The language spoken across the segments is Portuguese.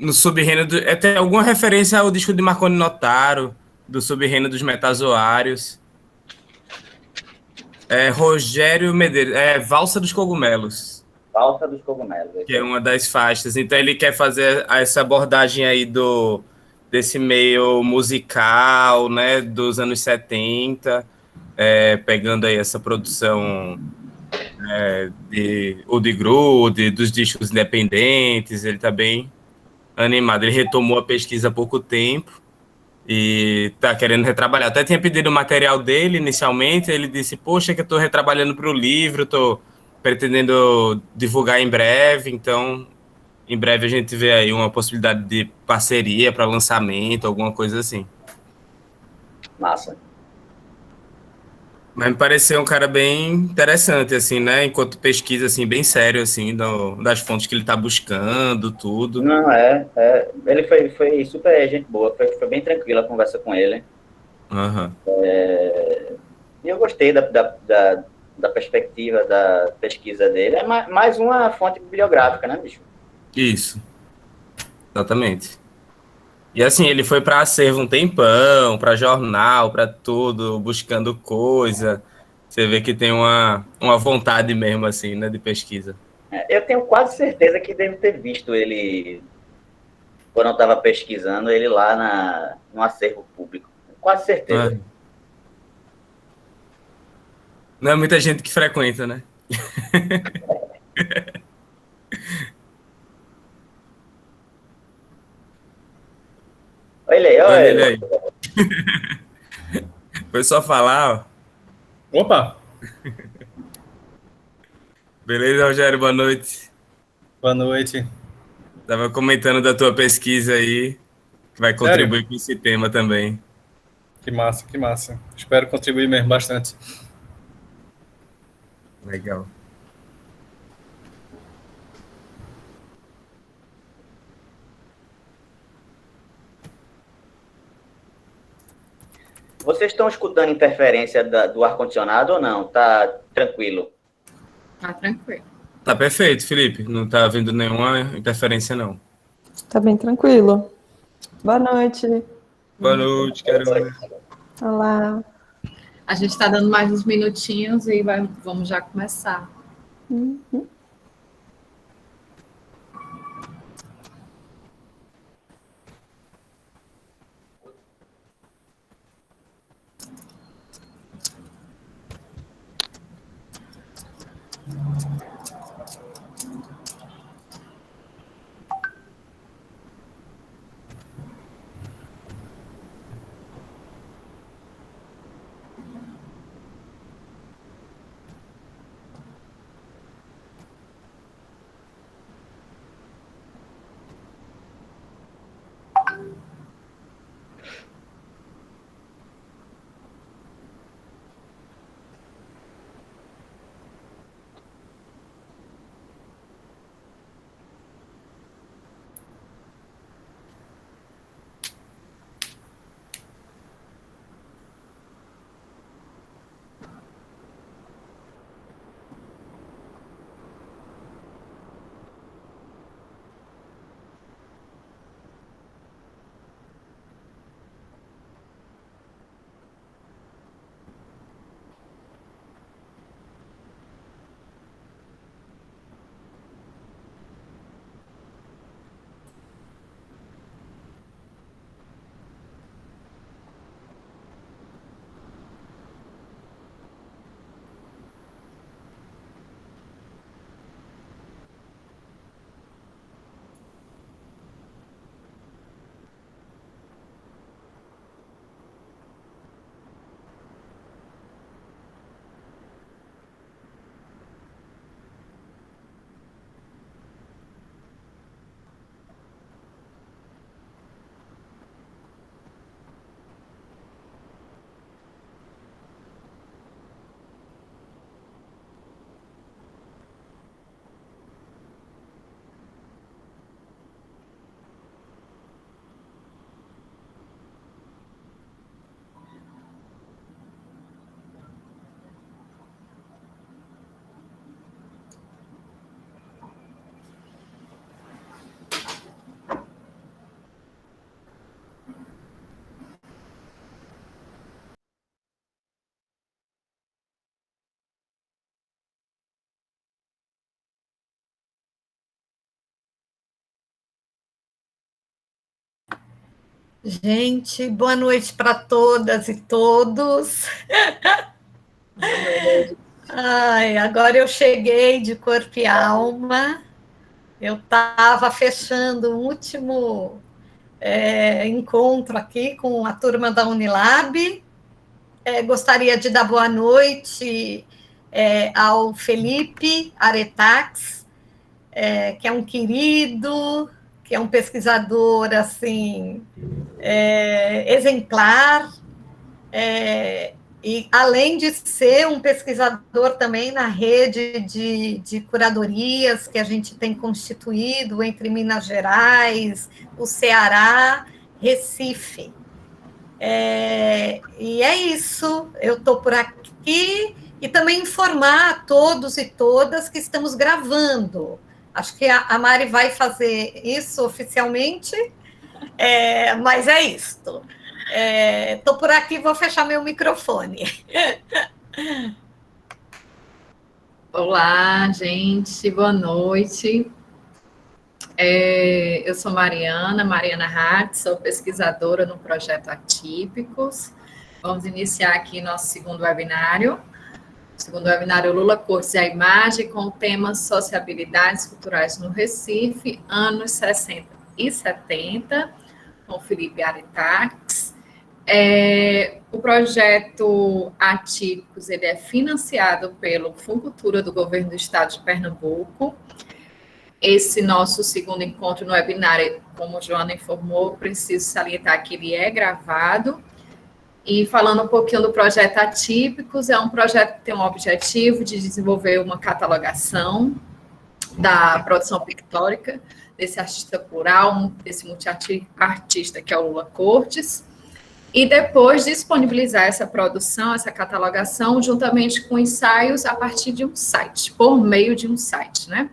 No sub-reino do. Tem alguma referência ao disco de Marconi Notaro, do sub-reino dos metazoários. É Rogério Medeiros, é Valsa dos Cogumelos, Falta dos cogumelos, que esse é aí. uma das faixas. Então ele quer fazer essa abordagem aí desse meio musical, né, dos anos 70, pegando aí essa produção de Udi Grude, dos discos independentes. Ele está bem animado. Ele retomou a pesquisa há pouco tempo e tá querendo retrabalhar. Até tinha pedido o material dele inicialmente, ele disse, poxa, que eu tô retrabalhando para o livro, tô pretendendo divulgar em breve, então em breve a gente vê aí uma possibilidade de parceria para lançamento, alguma coisa assim. Massa. Mas me pareceu um cara bem interessante, assim, né? Enquanto pesquisa, assim, bem sério, assim, das fontes que ele tá buscando, tudo. Não, ele foi super gente boa, foi bem tranquila a conversa com ele. Aham. E eu gostei da perspectiva da pesquisa dele. É mais uma fonte bibliográfica, né, bicho? Isso, exatamente. E assim, ele foi para acervo um tempão, para jornal, para tudo, buscando coisa. Você vê que tem uma vontade mesmo, assim, né, de pesquisa. Eu tenho quase certeza que devo ter visto ele, quando eu estava pesquisando, ele lá no acervo público. Quase certeza. É. Não é muita gente que frequenta, né? Olha ele aí, olha Olha ele ele. aí. Foi só falar, ó. Opa, Beleza, Rogério? Boa noite. boa noite. Tava comentando da tua pesquisa aí, que vai Sério? contribuir com esse tema também. Que massa, que massa. Espero contribuir mesmo bastante. Legal. Vocês estão escutando interferência do ar-condicionado ou não? Tá tranquilo. Tá tranquilo. Tá perfeito, Felipe. Não tá havendo nenhuma interferência, não. Tá bem tranquilo. Boa noite. Boa noite, Carolina. Olá. A gente está dando mais uns minutinhos e vamos já começar. Uhum. Gente, boa noite para todas e todos. Ai, agora eu cheguei de corpo e alma. Eu estava fechando o último encontro aqui com a turma da Unilab. Gostaria de dar boa noite ao Felipe Aretax, que é um querido, que é um pesquisador assim exemplar, e além de ser um pesquisador também na rede de curadorias que a gente tem constituído entre Minas Gerais, o Ceará, Recife. E é isso, eu estou por aqui e também informar a todos e todas que estamos gravando. Acho que a Mari vai fazer isso oficialmente, mas é isto. Estou por aqui, vou fechar meu microfone. Olá, gente, boa noite. Eu sou Mariana Hart, sou pesquisadora no projeto Atípicos. Vamos iniciar aqui nosso segundo webinário. O segundo webinário Lula Cortes e a Imagem, com o tema Sociabilidades Culturais no Recife, anos 60 e 70, com Felipe Aretax. O projeto Atípicos ele é financiado pelo Funcultura do Governo do Estado de Pernambuco. Esse nosso segundo encontro no webinário, como a Joana informou, preciso salientar que ele é gravado. E falando um pouquinho do projeto Atípicos, é um projeto que tem um objetivo de desenvolver uma catalogação da produção pictórica desse artista plural, desse multiartista que é o Lula Cortes, e depois disponibilizar essa produção, essa catalogação, juntamente com ensaios a partir de um site, por meio de um site, né?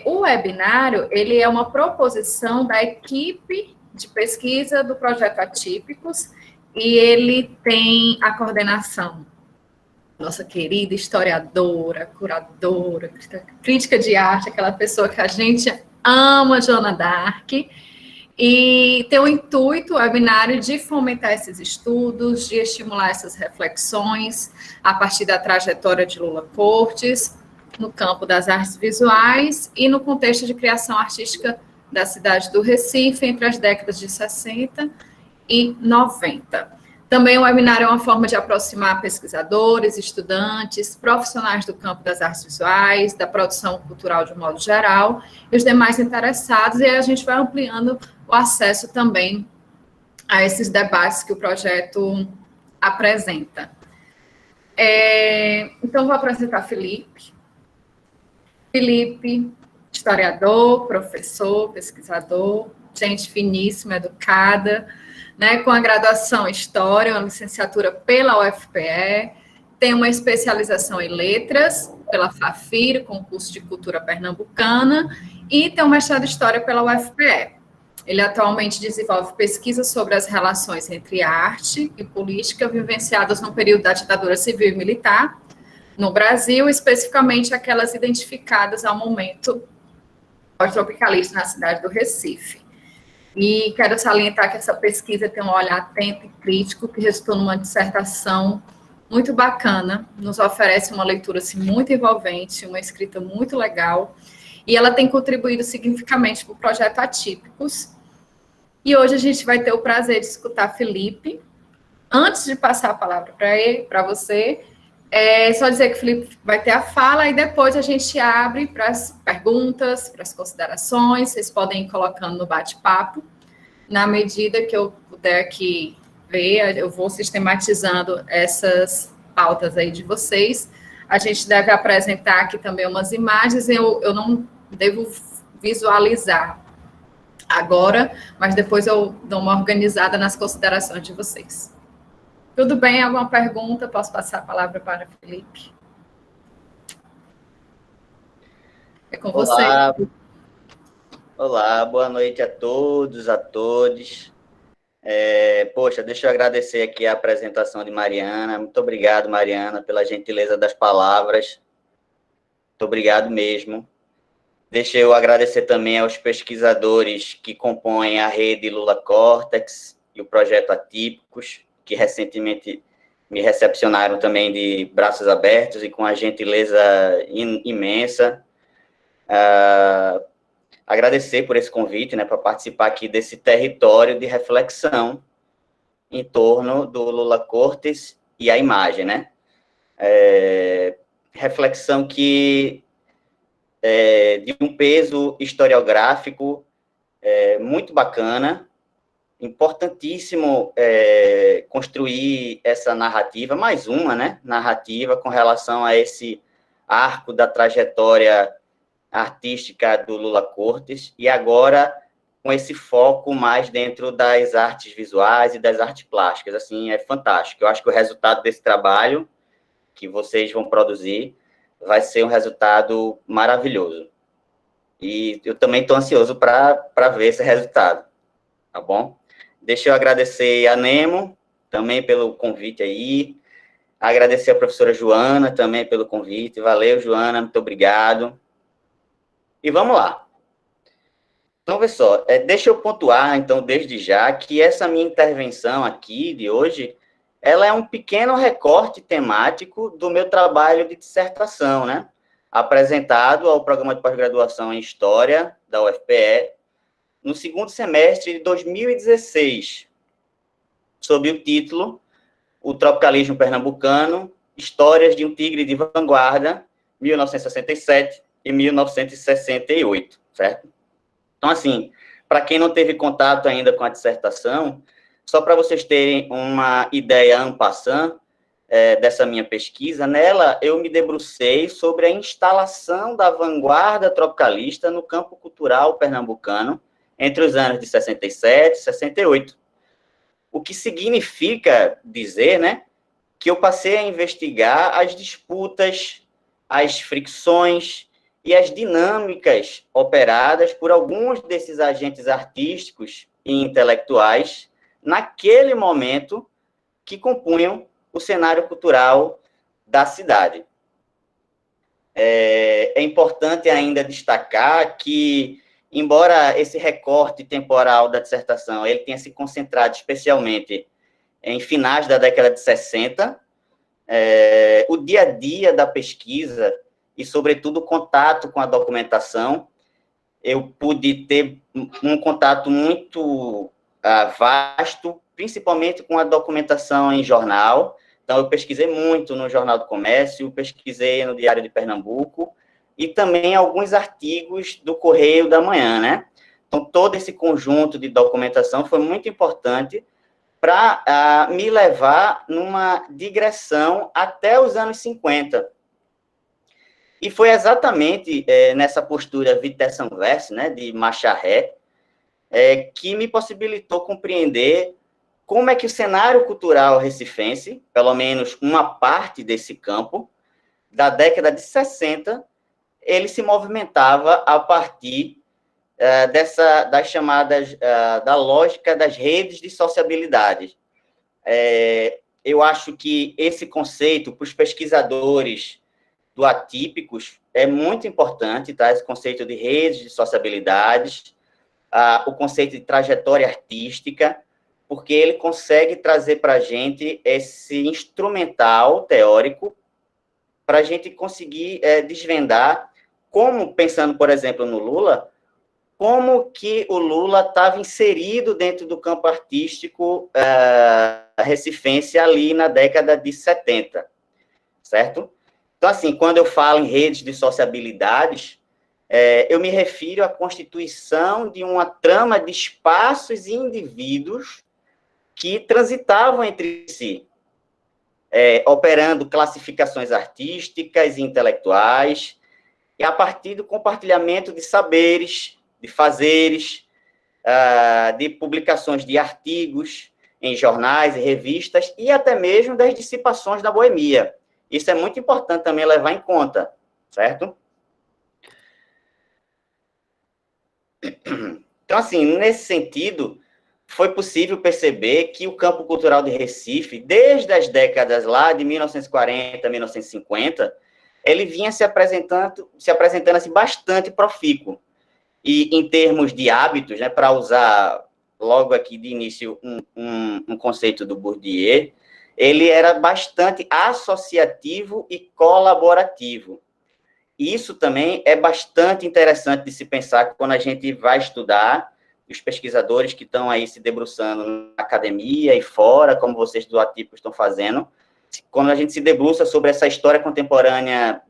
O webinário, ele é uma proposição da equipe de pesquisa do projeto Atípicos, e ele tem a coordenação nossa querida historiadora, curadora, crítica de arte, aquela pessoa que a gente ama, Joana Dark, e tem o intuito, o webinário, de fomentar esses estudos, de estimular essas reflexões a partir da trajetória de Lula Cortes, no campo das artes visuais e no contexto de criação artística da cidade do Recife entre as décadas de 60 e 90. Também o webinário é uma forma de aproximar pesquisadores, estudantes, profissionais do campo das artes visuais, da produção cultural de um modo geral, e os demais interessados, e aí a gente vai ampliando o acesso também a esses debates que o projeto apresenta. Então, vou apresentar Felipe. Felipe, historiador, professor, pesquisador, gente finíssima, educada, né, com a graduação em História, uma licenciatura pela UFPE, tem uma especialização em Letras pela FAFIR, concurso de Cultura Pernambucana, e tem um mestrado em História pela UFPE. Ele atualmente desenvolve pesquisas sobre as relações entre arte e política vivenciadas no período da ditadura civil e militar no Brasil, especificamente aquelas identificadas ao momento pós-tropicalista na cidade do Recife. E quero salientar que essa pesquisa tem um olhar atento e crítico, que resultou numa dissertação muito bacana, nos oferece uma leitura assim, muito envolvente, uma escrita muito legal, e ela tem contribuído significativamente para o projeto Atípicos. E hoje a gente vai ter o prazer de escutar Felipe. Antes de passar a palavra para você, só dizer que o Felipe vai ter a fala, e depois a gente abre para as perguntas, para as considerações. Vocês podem ir colocando no bate-papo. Na medida que eu puder aqui ver, eu vou sistematizando essas pautas aí de vocês. A gente deve apresentar aqui também umas imagens, eu não devo visualizar agora, mas depois eu dou uma organizada nas considerações de vocês. Tudo bem? Alguma pergunta? Posso passar a palavra para o Felipe? É com você. Olá, boa noite a todos, a todos. Poxa, deixa eu agradecer aqui a apresentação de Mariana. Muito obrigado, Mariana, pela gentileza das palavras. Muito obrigado mesmo. Deixa eu agradecer também aos pesquisadores que compõem a rede Lula Cortex e o projeto Atípicos, que recentemente me recepcionaram também de braços abertos e com a gentileza imensa. Agradecer por esse convite, né, para participar aqui desse território de reflexão em torno do Lula Cortex e a imagem, né? Reflexão que de um peso historiográfico muito bacana, importantíssimo construir essa narrativa, mais uma, né, narrativa com relação a esse arco da trajetória artística do Lula Cortex, e agora com esse foco mais dentro das artes visuais e das artes plásticas. Assim, é fantástico. Eu acho que o resultado desse trabalho que vocês vão produzir vai ser um resultado maravilhoso. E eu também estou ansioso para ver esse resultado, tá bom? Deixa eu agradecer a Nemo, também pelo convite aí, agradecer a professora Joana também pelo convite. Valeu, Joana, muito obrigado. E vamos lá. Então, vê só, deixa eu pontuar, então, desde já, que essa minha intervenção aqui de hoje, ela é um pequeno recorte temático do meu trabalho de dissertação, né? Apresentado ao Programa de Pós-Graduação em História da UFPE, no segundo semestre de 2016, sob o título O Tropicalismo Pernambucano, Histórias de um Tigre de Vanguarda, 1967 e 1968, certo? Então, assim, para quem não teve contato ainda com a dissertação, só para vocês terem uma ideia en passant dessa minha pesquisa, nela eu me debrucei sobre a instalação da vanguarda tropicalista no campo cultural pernambucano entre os anos de 67 e 68. O que significa dizer, né, que eu passei a investigar as disputas, as fricções e as dinâmicas operadas por alguns desses agentes artísticos e intelectuais naquele momento que compunham o cenário cultural da cidade. É importante ainda destacar que, embora esse recorte temporal da dissertação ele tenha se concentrado especialmente em finais da década de 60, o dia a dia da pesquisa e, sobretudo, o contato com a documentação, eu pude ter um contato muito vasto, principalmente com a documentação em jornal. Então, eu pesquisei muito no Jornal do Comércio, pesquisei no Diário de Pernambuco, e também alguns artigos do Correio da Manhã, né? Então, todo esse conjunto de documentação foi muito importante para me levar numa digressão até os anos 50. E foi exatamente nessa postura Vitesse-Anverse, né, de marcha ré, que me possibilitou compreender como é que o cenário cultural recifense, pelo menos uma parte desse campo, da década de 60, ele se movimentava a partir das chamadas, da lógica das redes de sociabilidade. Eu acho que esse conceito, para os pesquisadores do Atípicos, é muito importante, tá? Esse conceito de redes de sociabilidades, o conceito de trajetória artística, porque ele consegue trazer para a gente esse instrumental teórico para a gente conseguir desvendar como, pensando, por exemplo, no Lula, como que o Lula estava inserido dentro do campo artístico recifense ali na década de 70, certo? Então, assim, quando eu falo em redes de sociabilidades, eu me refiro à constituição de uma trama de espaços e indivíduos que transitavam entre si, operando classificações artísticas e intelectuais, e a partir do compartilhamento de saberes, de fazeres, de publicações de artigos em jornais e revistas, e até mesmo das dissipações da boemia. Isso é muito importante também levar em conta, certo? Então, assim, nesse sentido, foi possível perceber que o campo cultural de Recife, desde as décadas lá de 1940 a 1950, ele vinha se apresentando assim, bastante profícuo. E em termos de hábitos, né, para usar logo aqui de início um conceito do Bourdieu, ele era bastante associativo e colaborativo. Isso também é bastante interessante de se pensar quando a gente vai estudar, os pesquisadores que estão aí se debruçando na academia e fora, como vocês do Atípico estão fazendo, quando a gente se debruça sobre essa história contemporânea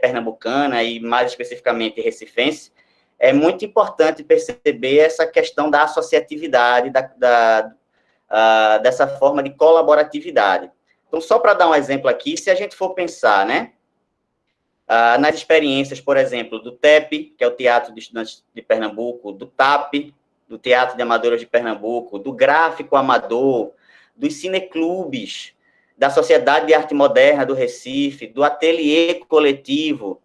pernambucana e mais especificamente recifense, é muito importante perceber essa questão da associatividade, dessa forma de colaboratividade. Então, só para dar um exemplo aqui, se a gente for pensar, né, nas experiências, por exemplo, do TEP, que é o Teatro de Estudantes de Pernambuco, do TAP, do Teatro de Amadores de Pernambuco, do Gráfico Amador, dos cineclubes, da Sociedade de Arte Moderna do Recife, do Ateliê Coletivo,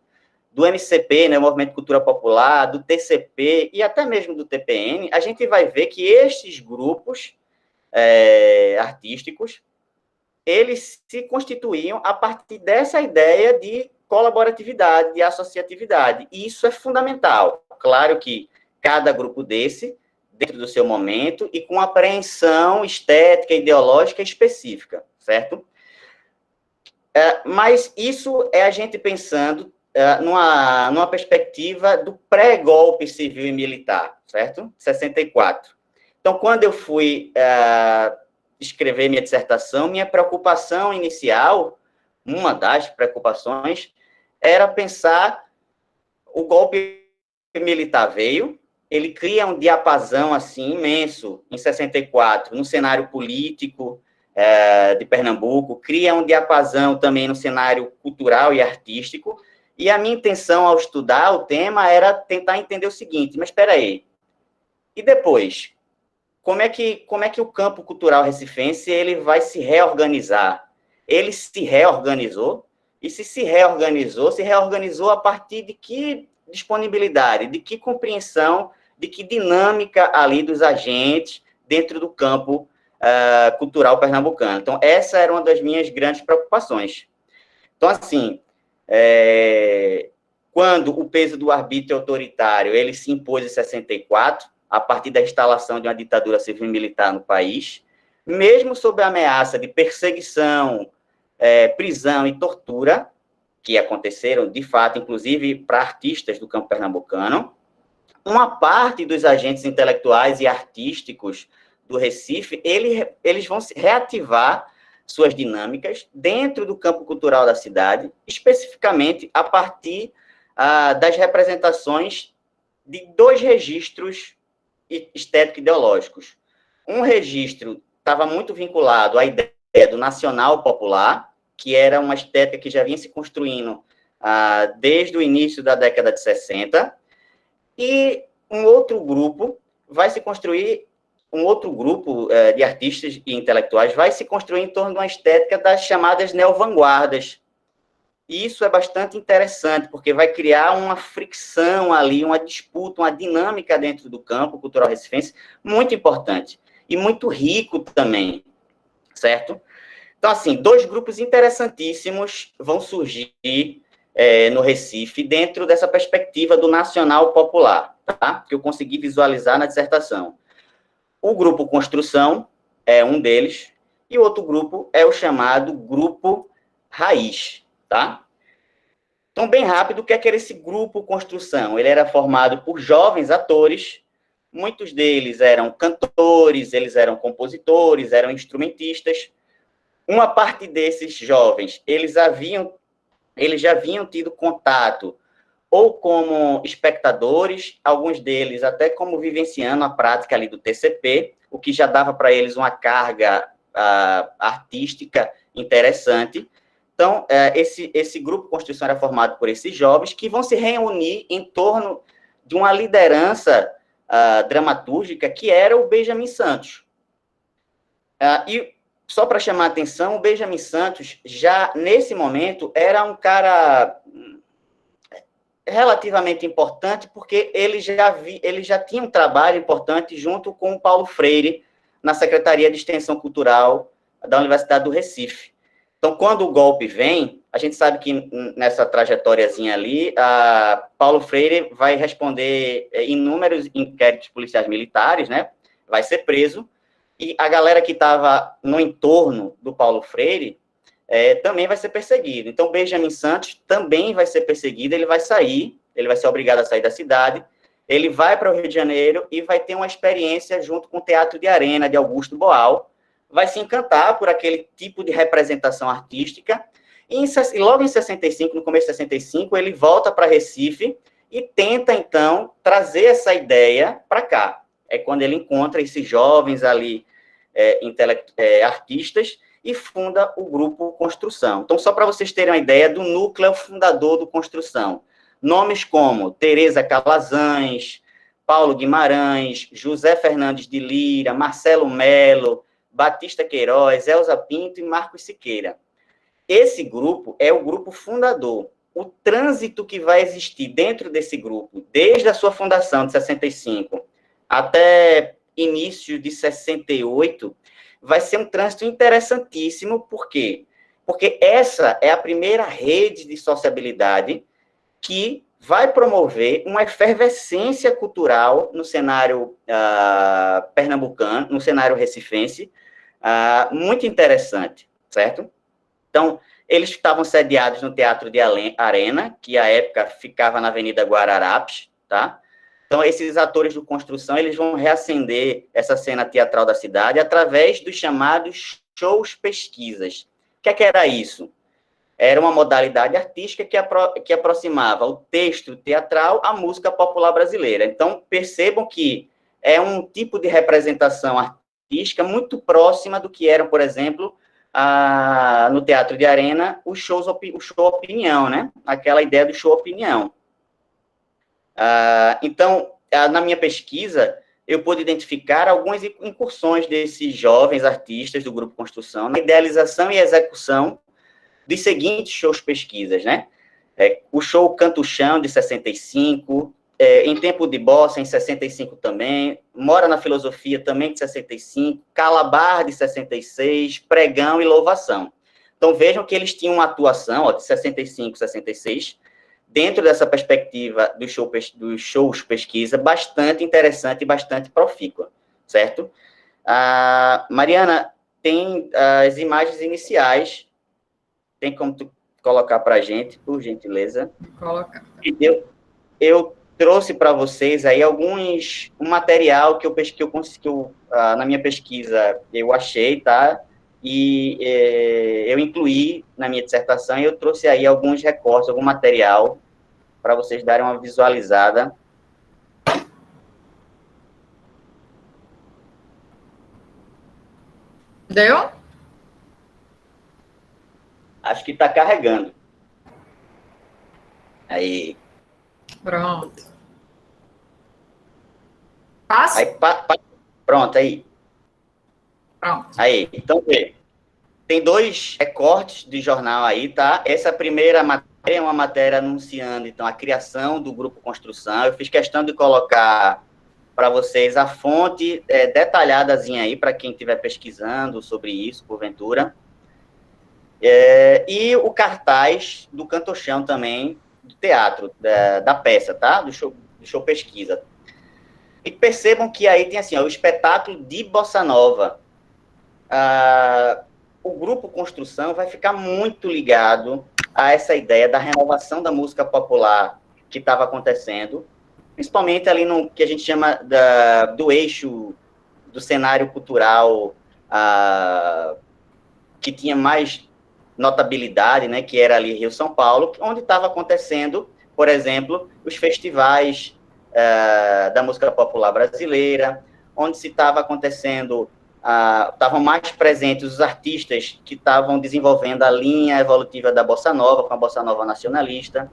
do MCP, né, Movimento Cultura Popular, do TCP e até mesmo do TPN, a gente vai ver que estes grupos artísticos, eles se constituíam a partir dessa ideia de colaboratividade, de associatividade. E isso é fundamental. Claro que cada grupo desse, dentro do seu momento, e com apreensão estética, ideológica específica, certo? Mas isso é a gente pensando numa perspectiva do pré-golpe civil e militar, certo? 64. Então, quando eu fui escrever minha dissertação, minha preocupação inicial, uma das preocupações, era pensar o golpe militar veio, ele cria um diapasão assim imenso em 64 no cenário político de Pernambuco, cria um diapasão também no cenário cultural e artístico, e a minha intenção ao estudar o tema era tentar entender o seguinte, mas espera aí, e depois, como é que o campo cultural recifense ele vai se reorganizar? Ele se reorganizou? E se reorganizou a partir de que disponibilidade, de que compreensão, de que dinâmica ali dos agentes dentro do campo cultural pernambucano. Então, essa era uma das minhas grandes preocupações. Então, assim, quando o peso do arbítrio autoritário ele se impôs em 64, a partir da instalação de uma ditadura civil-militar no país, mesmo sob a ameaça de perseguição, prisão e tortura, que aconteceram, de fato, inclusive para artistas do campo pernambucano, uma parte dos agentes intelectuais e artísticos do Recife, eles vão reativar suas dinâmicas dentro do campo cultural da cidade, especificamente a partir das representações de dois registros estético-ideológicos. Um registro estava muito vinculado à ideia do nacional popular, que era uma estética que já vinha se construindo desde o início da década de 60, e um outro grupo de artistas e intelectuais vai se construir em torno de uma estética das chamadas neovanguardas. E isso é bastante interessante, porque vai criar uma fricção ali, uma disputa, uma dinâmica dentro do campo cultural recifense muito importante e muito rico também, certo? Então, assim, dois grupos interessantíssimos vão surgir no Recife dentro dessa perspectiva do nacional popular, tá? Que eu consegui visualizar na dissertação. O grupo Construção é um deles, e o outro grupo é o chamado Grupo Raiz, tá? Então, bem rápido, o que era esse Grupo Construção? Ele era formado por jovens atores, muitos deles eram cantores, eles eram compositores, eram instrumentistas. Uma parte desses jovens, eles já haviam tido contato ou como espectadores, alguns deles até como vivenciando a prática ali do TCP, o que já dava para eles uma carga artística interessante. Então, esse grupo Construção era formado por esses jovens que vão se reunir em torno de uma liderança dramatúrgica que era o Benjamin Santos. E só para chamar a atenção, o Benjamin Santos, já nesse momento, era um cara relativamente importante, porque ele já tinha um trabalho importante junto com o Paulo Freire, na Secretaria de Extensão Cultural da Universidade do Recife. Então, quando o golpe vem, a gente sabe que nessa trajetóriazinha ali, Paulo Freire vai responder inúmeros inquéritos policiais militares, né? Vai ser preso, e a galera que estava no entorno do Paulo Freire também vai ser perseguida. Então, Benjamin Santos também vai ser perseguido, ele vai ser obrigado a sair da cidade, ele vai para o Rio de Janeiro e vai ter uma experiência junto com o Teatro de Arena, de Augusto Boal, vai se encantar por aquele tipo de representação artística, e logo em 65, no começo de 65, ele volta para Recife e tenta, então, trazer essa ideia para cá. É quando ele encontra esses jovens ali, artistas, e funda o Grupo Construção. Então, só para vocês terem uma ideia do núcleo fundador do Construção. Nomes como Tereza Calazans, Paulo Guimarães, José Fernandes de Lira, Marcelo Melo, Batista Queiroz, Elza Pinto e Marcos Siqueira. Esse grupo é o grupo fundador. O trânsito que vai existir dentro desse grupo, desde a sua fundação de 65 até início de 68, vai ser um trânsito interessantíssimo. Por quê? Porque essa é a primeira rede de sociabilidade que vai promover uma efervescência cultural no cenário pernambucano, no cenário recifense, muito interessante, certo? Então, eles estavam sediados no Teatro de Arena, que à época ficava na Avenida Guararapes, tá? Então, esses atores do Construção, eles vão reacender essa cena teatral da cidade através dos chamados shows pesquisas. O que era isso? Era uma modalidade artística que aproximava o texto teatral à música popular brasileira. Então, percebam que é um tipo de representação artística muito próxima do que eram, por exemplo, no Teatro de Arena, o show opinião, né? Aquela ideia do show opinião. Então, na minha pesquisa, eu pude identificar algumas incursões desses jovens artistas do Grupo Construção na idealização e execução dos seguintes shows pesquisas, né? O show Canto Chão, de 65, Em Tempo de Bossa, em 65 também, Mora na Filosofia, também de 65, Calabar, de 66, Pregão e Louvação. Então, vejam que eles tinham uma atuação, de 65, 66, dentro dessa perspectiva dos shows pesquisa, bastante interessante e bastante profícua, certo? Mariana, tem as imagens iniciais, tem como tu colocar para a gente, por gentileza? Colocar. Eu trouxe para vocês aí um material que na minha pesquisa eu achei, tá? E eu incluí na minha dissertação e eu trouxe aí alguns recortes, algum material para vocês darem uma visualizada. Deu? Acho que está carregando. Aí. Pronto. Passo? Aí, pronto, aí. Pronto. Aí, então, vê. Tem 2 recortes de jornal aí, tá? Essa primeira matéria é uma matéria anunciando, então, a criação do Grupo Construção. Eu fiz questão de colocar para vocês a fonte detalhadazinha aí, para quem estiver pesquisando sobre isso, porventura. E o cartaz do Canto Chão também, do teatro, da peça, tá? Do show pesquisa. E percebam que aí tem assim, o espetáculo de Bossa Nova. O Grupo Construção vai ficar muito ligado a essa ideia da renovação da música popular que estava acontecendo, principalmente ali no que a gente chama do eixo do cenário cultural que tinha mais notabilidade, né, que era ali Rio-São Paulo, onde estava acontecendo, por exemplo, os festivais da música popular brasileira, onde se estava acontecendo, estavam mais presentes os artistas que estavam desenvolvendo a linha evolutiva da Bossa Nova, com a Bossa Nova nacionalista.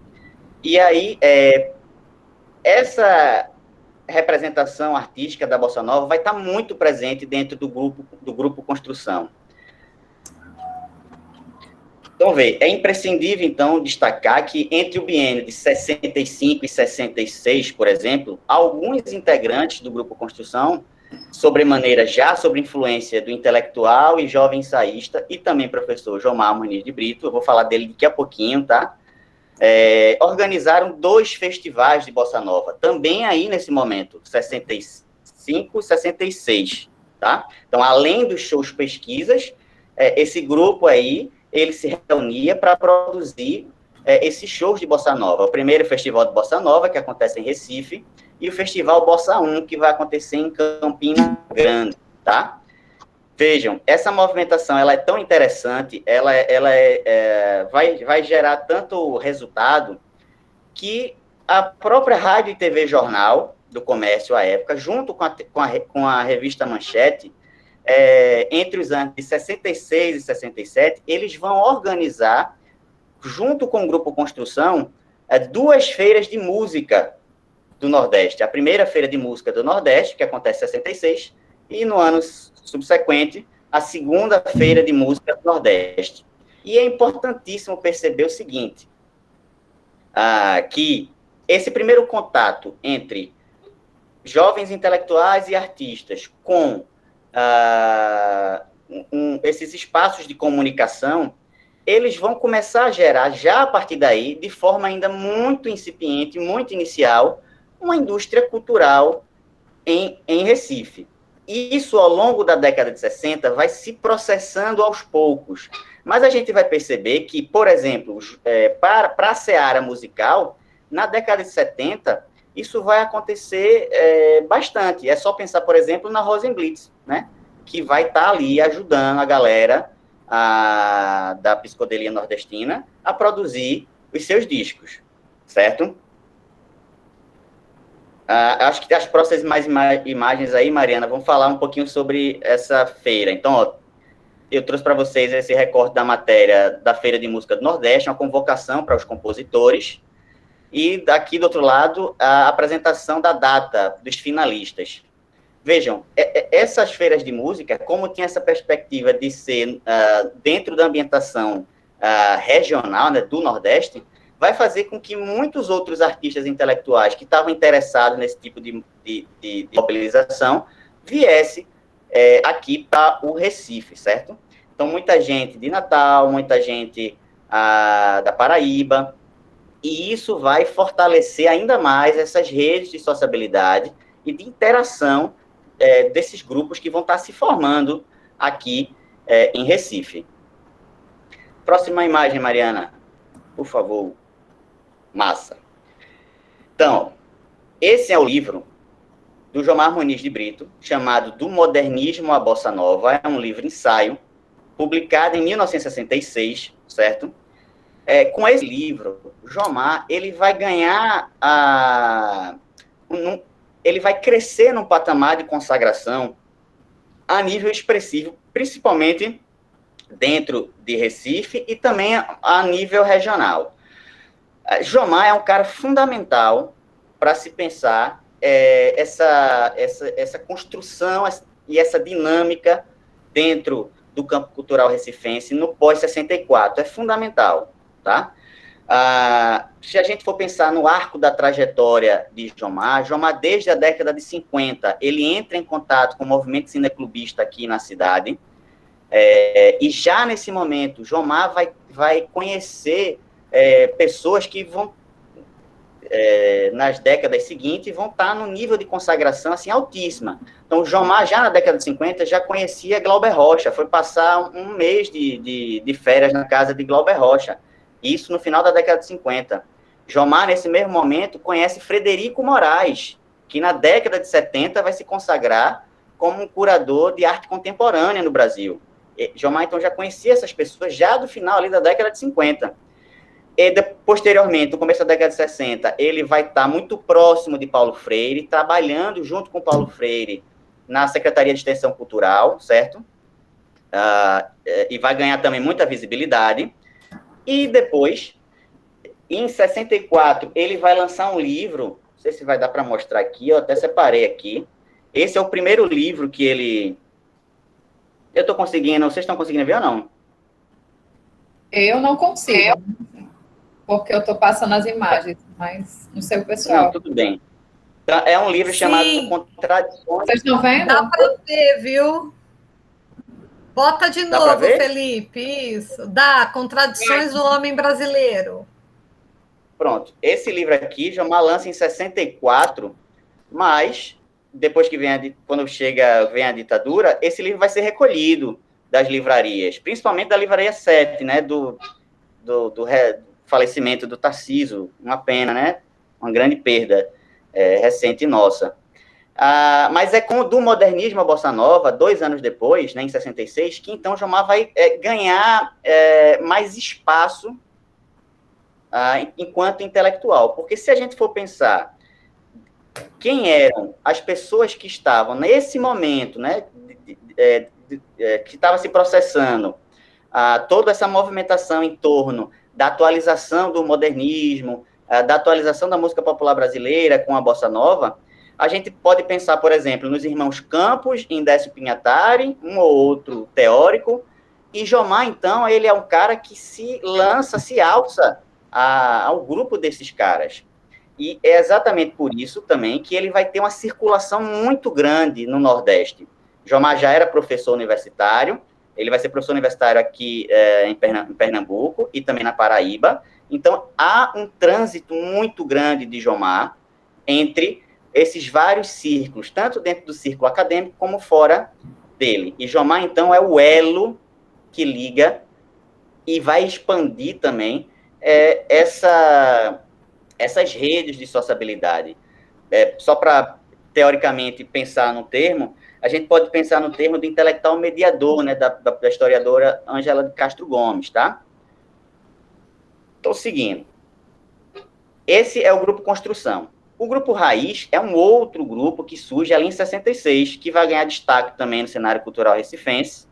E aí, essa representação artística da Bossa Nova vai estar muito presente dentro do grupo Construção. Então, é imprescindível, então, destacar que entre o biênio de 65 e 66, por exemplo, alguns integrantes do Grupo Construção sobremaneira já sobre influência do intelectual e jovem ensaísta, e também professor Jomar Muniz de Brito, eu vou falar dele daqui a pouquinho, tá? Organizaram 2 festivais de Bossa Nova, também aí nesse momento, 65 e 66, tá? Então, além dos shows pesquisas, esse grupo aí, ele se reunia para produzir esses shows de Bossa Nova. O primeiro Festival de Bossa Nova, que acontece em Recife, e o Festival Bossa 1, que vai acontecer em Campina Grande, tá? Vejam, essa movimentação, ela é tão interessante, vai gerar tanto resultado que a própria Rádio e TV Jornal do Comércio, à época, junto com a revista Manchete, entre os anos de 66 e 67, eles vão organizar, junto com o Grupo Construção, 2 feiras de música do Nordeste. A primeira feira de música do Nordeste, que acontece em 66, e no ano subsequente, a segunda feira de música do Nordeste. E é importantíssimo perceber o seguinte, que esse primeiro contato entre jovens intelectuais e artistas com esses espaços de comunicação, eles vão começar a gerar, já a partir daí, de forma ainda muito incipiente, muito inicial, uma indústria cultural em Recife. E isso, ao longo da década de 60, vai se processando aos poucos. Mas a gente vai perceber que, por exemplo, para a seara musical, na década de 70, isso vai acontecer bastante. É só pensar, por exemplo, na Rosenblitz, né? Que vai estar ali ajudando a galera da psicodelia nordestina a produzir os seus discos, certo? Acho que as próximas imagens aí, Mariana, vão falar um pouquinho sobre essa feira. Então, ó, eu trouxe para vocês esse recorte da matéria da Feira de Música do Nordeste, uma convocação para os compositores, e daqui do outro lado, a apresentação da data dos finalistas. Vejam, essas feiras de música, como tinha essa perspectiva de ser dentro da ambientação regional, né, do Nordeste, vai fazer com que muitos outros artistas intelectuais que estavam interessados nesse tipo de mobilização viesse aqui para o Recife, certo? Então, muita gente de Natal, muita gente da Paraíba, e isso vai fortalecer ainda mais essas redes de sociabilidade e de interação desses grupos que vão estar se formando aqui em Recife. Próxima imagem, Mariana, por favor. Massa. Então, esse é o livro do Jomar Muniz de Brito, chamado Do Modernismo à Bossa Nova. É um livro ensaio, publicado em 1966, certo? Com esse livro, Jomar, ele vai ganhar ele vai crescer num patamar de consagração a nível expressivo, principalmente dentro de Recife e também a nível regional. Jomar é um cara fundamental para se pensar essa construção e essa dinâmica dentro do campo cultural recifense no pós-64. É fundamental, tá? Se a gente for pensar no arco da trajetória de Jomar, desde a década de 50, ele entra em contato com o movimento cineclubista aqui na cidade, e já nesse momento, Jomar vai conhecer pessoas que vão, nas décadas seguintes, vão estar no nível de consagração assim, altíssima. Então, Jomar, já na década de 50, já conhecia Glauber Rocha, foi passar um mês de férias na casa de Glauber Rocha, isso no final da década de 50. Jomar, nesse mesmo momento, conhece Frederico Moraes, que na década de 70 vai se consagrar como um curador de arte contemporânea no Brasil. Jomar, então, já conhecia essas pessoas já do final ali da década de 50. E, posteriormente, no começo da década de 60, ele vai estar muito próximo de Paulo Freire, trabalhando junto com Paulo Freire na Secretaria de Extensão Cultural, certo? E vai ganhar também muita visibilidade. E depois, em 64, ele vai lançar um livro, não sei se vai dar para mostrar aqui, eu até separei aqui. Esse é o primeiro livro que ele... Eu estou conseguindo, vocês estão conseguindo ver ou não? Eu não consigo, porque eu estou passando as imagens, mas no seu pessoal. Não, tudo bem. Então, é um livro chamado Sim. Contradições. Vocês estão vendo? Dá para ver, viu? Bota de Dá pra novo, ver? Felipe. Isso. Dá. Contradições do homem brasileiro. Pronto. Esse livro aqui, Jomar lança em 64, mas depois que quando vem a ditadura, esse livro vai ser recolhido das livrarias, principalmente da livraria 7, né, do falecimento do Tarcísio, uma pena, né, uma grande perda recente nossa. Mas é do modernismo à bossa nova, 2 anos depois, né, em 66, que então Jomar vai ganhar mais espaço enquanto intelectual, porque se a gente for pensar quem eram as pessoas que estavam nesse momento, né, que estava se processando toda essa movimentação em torno da atualização do modernismo, da atualização da música popular brasileira com a bossa nova, a gente pode pensar, por exemplo, nos irmãos Campos, Indécio Pinhatari, um ou outro teórico, e Jomar, então, ele é um cara que se alça ao grupo desses caras. E é exatamente por isso também que ele vai ter uma circulação muito grande no Nordeste. Jomar já era professor universitário, ele vai ser professor universitário aqui em Pernambuco e também na Paraíba. Então, há um trânsito muito grande de Jomar entre esses vários círculos, tanto dentro do círculo acadêmico como fora dele. E Jomar, então, é o elo que liga e vai expandir também essas redes de sociabilidade. Só para, teoricamente, pensar no termo, a gente pode pensar no termo do intelectual mediador, né, da historiadora Ângela de Castro Gomes, tá? Estou seguindo. Esse é o grupo Construção. O grupo Raiz é um outro grupo que surge ali em 66, que vai ganhar destaque também no cenário cultural recifense,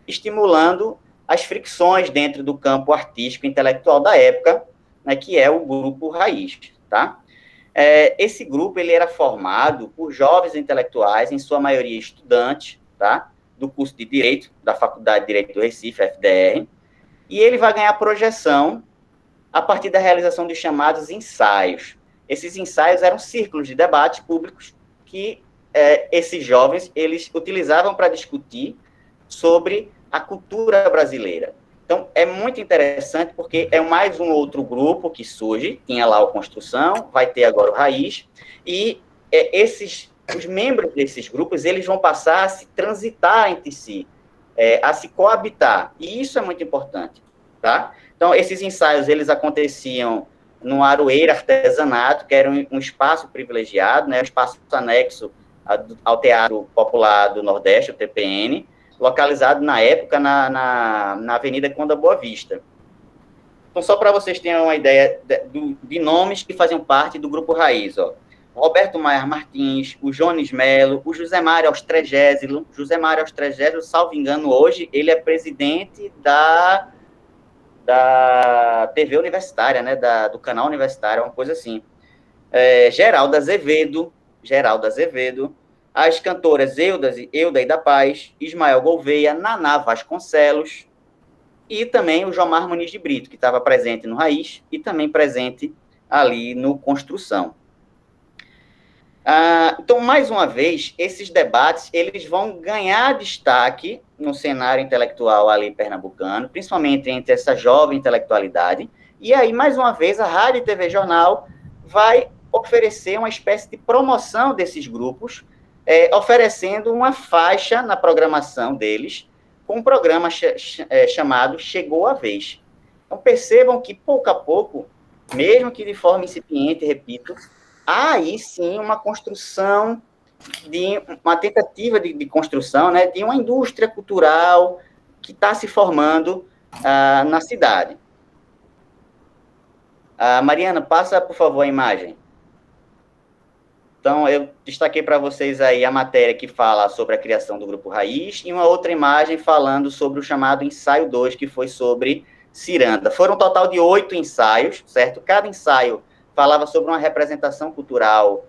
estimulando as fricções dentro do campo artístico e intelectual da época, né, que é o grupo Raiz, tá? Esse grupo ele era formado por jovens intelectuais, em sua maioria estudantes, tá? Do curso de Direito, da Faculdade de Direito do Recife, FDR, e ele vai ganhar projeção a partir da realização dos chamados ensaios. Esses ensaios eram círculos de debate públicos que esses jovens eles utilizavam para discutir sobre a cultura brasileira. Então, é muito interessante, porque é mais um outro grupo que surge, tinha lá o Construção, vai ter agora o Raiz, e os membros desses grupos, eles vão passar a se transitar entre si, a se coabitar, e isso é muito importante, tá? Então, esses ensaios, eles aconteciam no Aroeira Artesanato, que era um espaço privilegiado, né, um espaço anexo ao Teatro Popular do Nordeste, o TPN, localizado, na época, na Avenida Conda Boa Vista. Então, só para vocês terem uma ideia de nomes que faziam parte do Grupo Raiz, ó. Roberto Maia Martins, o Jones Melo, o José Mário Austregésilo. José Mário Austregésilo, salvo engano, hoje, ele é presidente da TV universitária, né, do canal universitário, uma coisa assim. Geraldo Azevedo, as cantoras Euda da Paz, Ismael Gouveia, Naná Vasconcelos, e também o Jomar Muniz de Brito, que estava presente no Raiz e também presente ali no Construção. Então, mais uma vez, esses debates eles vão ganhar destaque no cenário intelectual ali pernambucano, principalmente entre essa jovem intelectualidade, e aí, mais uma vez, a Rádio e TV Jornal vai oferecer uma espécie de promoção desses grupos, oferecendo uma faixa na programação deles, com um programa chamado Chegou a Vez. Então, percebam que, pouco a pouco, mesmo que de forma incipiente, repito, há aí sim uma construção, uma tentativa de construção, né, de uma indústria cultural que está se formando na cidade. Mariana, passa, por favor, a imagem. Então, eu destaquei para vocês aí a matéria que fala sobre a criação do Grupo Raiz e uma outra imagem falando sobre o chamado Ensaio 2, que foi sobre Ciranda. Foram um total de 8 ensaios, certo? Cada ensaio falava sobre uma representação cultural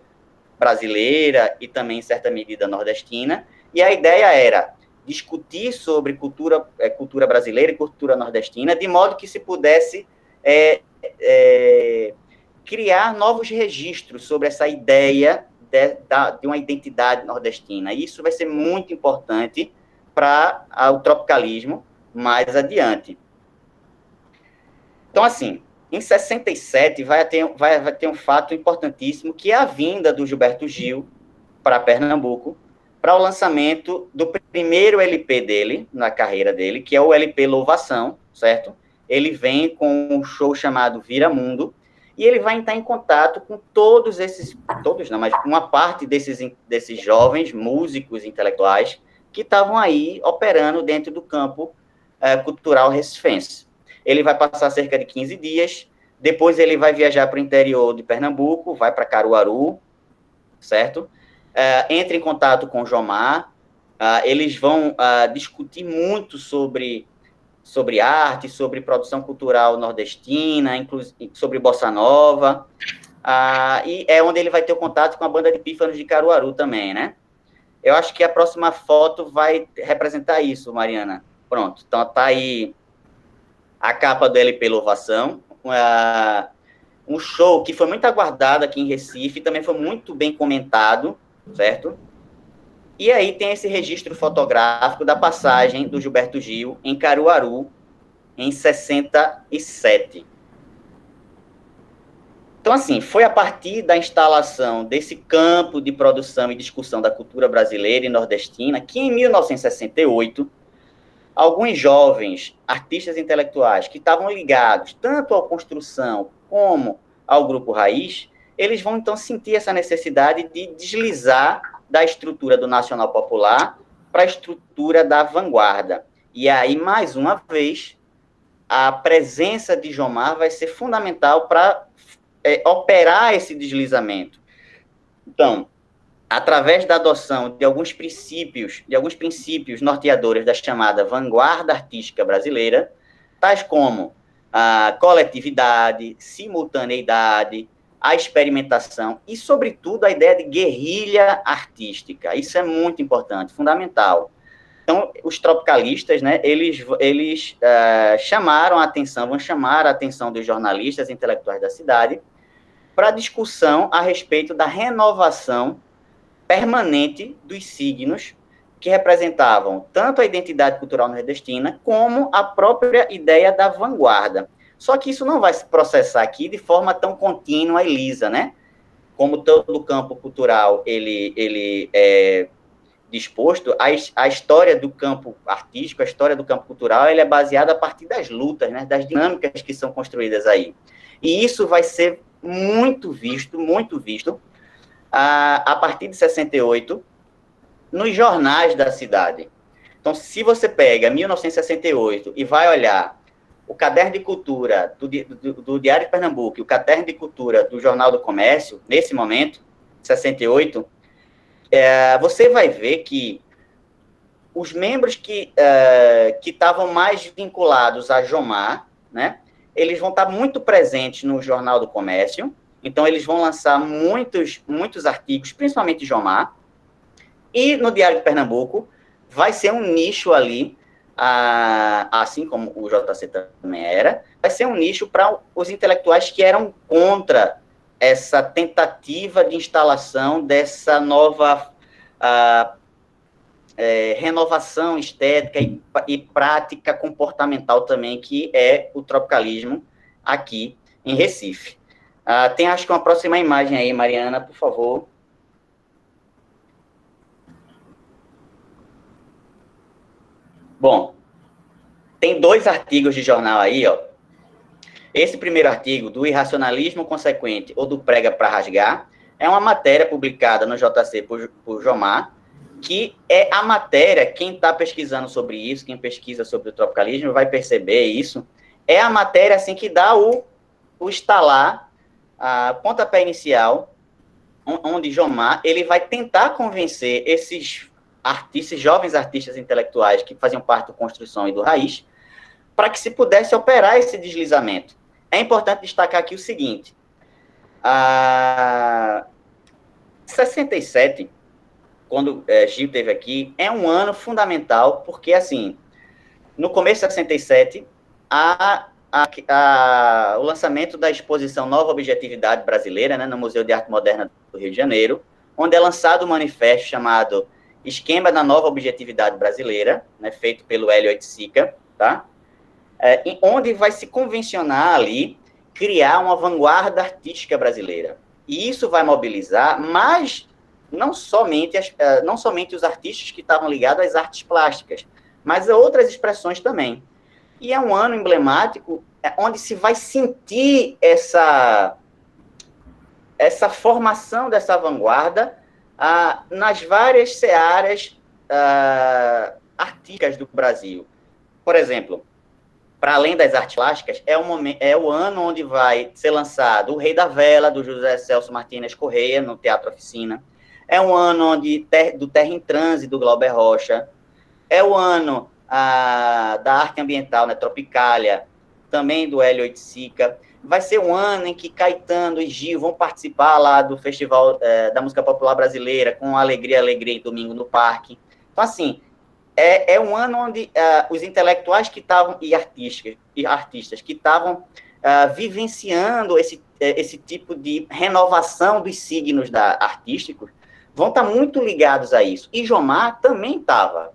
brasileira e também, em certa medida, nordestina. E a ideia era discutir sobre cultura brasileira e cultura nordestina, de modo que se pudesse criar novos registros sobre essa ideia de uma identidade nordestina. E isso vai ser muito importante para o tropicalismo mais adiante. Então, assim, em 67 vai ter um fato importantíssimo, que é a vinda do Gilberto Gil para Pernambuco, para o lançamento do primeiro LP dele, na carreira dele, que é o LP Louvação, certo? Ele vem com um show chamado Vira Mundo, e ele vai entrar em contato com todos não, mas uma parte desses jovens músicos intelectuais que estavam aí operando dentro do campo cultural recifense. Ele vai passar cerca de 15 dias, depois ele vai viajar para o interior de Pernambuco, vai para Caruaru, certo? Entra em contato com o Jomar, eles vão discutir muito sobre arte, sobre produção cultural nordestina, inclusive sobre bossa nova, e é onde ele vai ter o contato com a banda de pífanos de Caruaru também, né? Eu acho que a próxima foto vai representar isso, Mariana. Pronto, então tá aí a capa do LP Louvação, um show que foi muito aguardado aqui em Recife, também foi muito bem comentado, certo? E aí tem esse registro fotográfico da passagem do Gilberto Gil em Caruaru, em 67. Então, assim, foi a partir da instalação desse campo de produção e discussão da cultura brasileira e nordestina que, em 1968, alguns jovens artistas intelectuais que estavam ligados tanto à construção como ao Grupo Raiz, eles vão, então, sentir essa necessidade de deslizar da estrutura do nacional popular para a estrutura da vanguarda. E aí, mais uma vez, a presença de Jomar vai ser fundamental para operar esse deslizamento. Então, através da adoção de alguns princípios norteadores da chamada vanguarda artística brasileira, tais como a coletividade, simultaneidade, a experimentação e, sobretudo, a ideia de guerrilha artística. Isso é muito importante, fundamental. Então, os tropicalistas, né, eles chamaram a atenção, vão chamar a atenção dos jornalistas intelectuais da cidade para discussão a respeito da renovação permanente dos signos que representavam tanto a identidade cultural nordestina como a própria ideia da vanguarda. Só que isso não vai se processar aqui de forma tão contínua e lisa, né? Como todo o campo cultural ele é disposto, a história do campo artístico, a história do campo cultural, ele é baseada a partir das lutas, né? Das dinâmicas que são construídas aí. E isso vai ser muito visto a partir de 68 nos jornais da cidade. Então, se você pega 1968 e vai olhar o caderno de cultura do Diário de Pernambuco e o caderno de cultura do Jornal do Comércio, nesse momento, 68, você vai ver que os membros que estavam mais vinculados a Jomar, né, eles vão estar muito presentes no Jornal do Comércio, então eles vão lançar muitos artigos, principalmente Jomar, e no Diário de Pernambuco vai ser um nicho ali, assim como o JC também era, vai ser um nicho para os intelectuais que eram contra essa tentativa de instalação dessa nova renovação estética e prática comportamental também, que é o tropicalismo aqui em Recife. Tem, acho que, uma próxima imagem aí, Mariana, por favor. Bom, tem 2 artigos de jornal aí, ó. Esse primeiro artigo, do irracionalismo consequente ou do prega para rasgar, é uma matéria publicada no JC por Jomar, que é a matéria, quem está pesquisando sobre isso, quem pesquisa sobre o tropicalismo vai perceber isso, é a matéria assim que dá o estalar, a pontapé inicial, onde Jomar ele vai tentar convencer esses jovens artistas intelectuais que faziam parte do Construção e do Raiz, para que se pudesse operar esse deslizamento. É importante destacar aqui o seguinte, 67, quando Gil esteve aqui, é um ano fundamental, porque, assim, no começo de 67, o lançamento da exposição Nova Objetividade Brasileira, né, no Museu de Arte Moderna do Rio de Janeiro, onde é lançado um manifesto chamado Esquema da Nova Objetividade Brasileira, né, feito pelo Hélio Oiticica, tá? Onde vai se convencionar ali criar uma vanguarda artística brasileira. E isso vai mobilizar, mas não somente os artistas que estavam ligados às artes plásticas, mas a outras expressões também. E é um ano emblemático onde se vai sentir essa formação dessa vanguarda nas várias searas artísticas do Brasil. Por exemplo, para além das artes plásticas, é o ano onde vai ser lançado O Rei da Vela, do José Celso Martínez Correia, no Teatro Oficina. É um ano do Terra em Transe, do Glauber Rocha. É o ano da arte ambiental, né, Tropicália, também do Hélio Oiticica. Vai ser um ano em que Caetano e Gil vão participar lá do Festival da Música Popular Brasileira, com Alegria, Alegria e Domingo no Parque. Então, assim, é um ano onde os intelectuais que estavam, e artistas que estavam vivenciando esse tipo de renovação dos signos artísticos, vão estar muito ligados a isso. E Jomar também estava.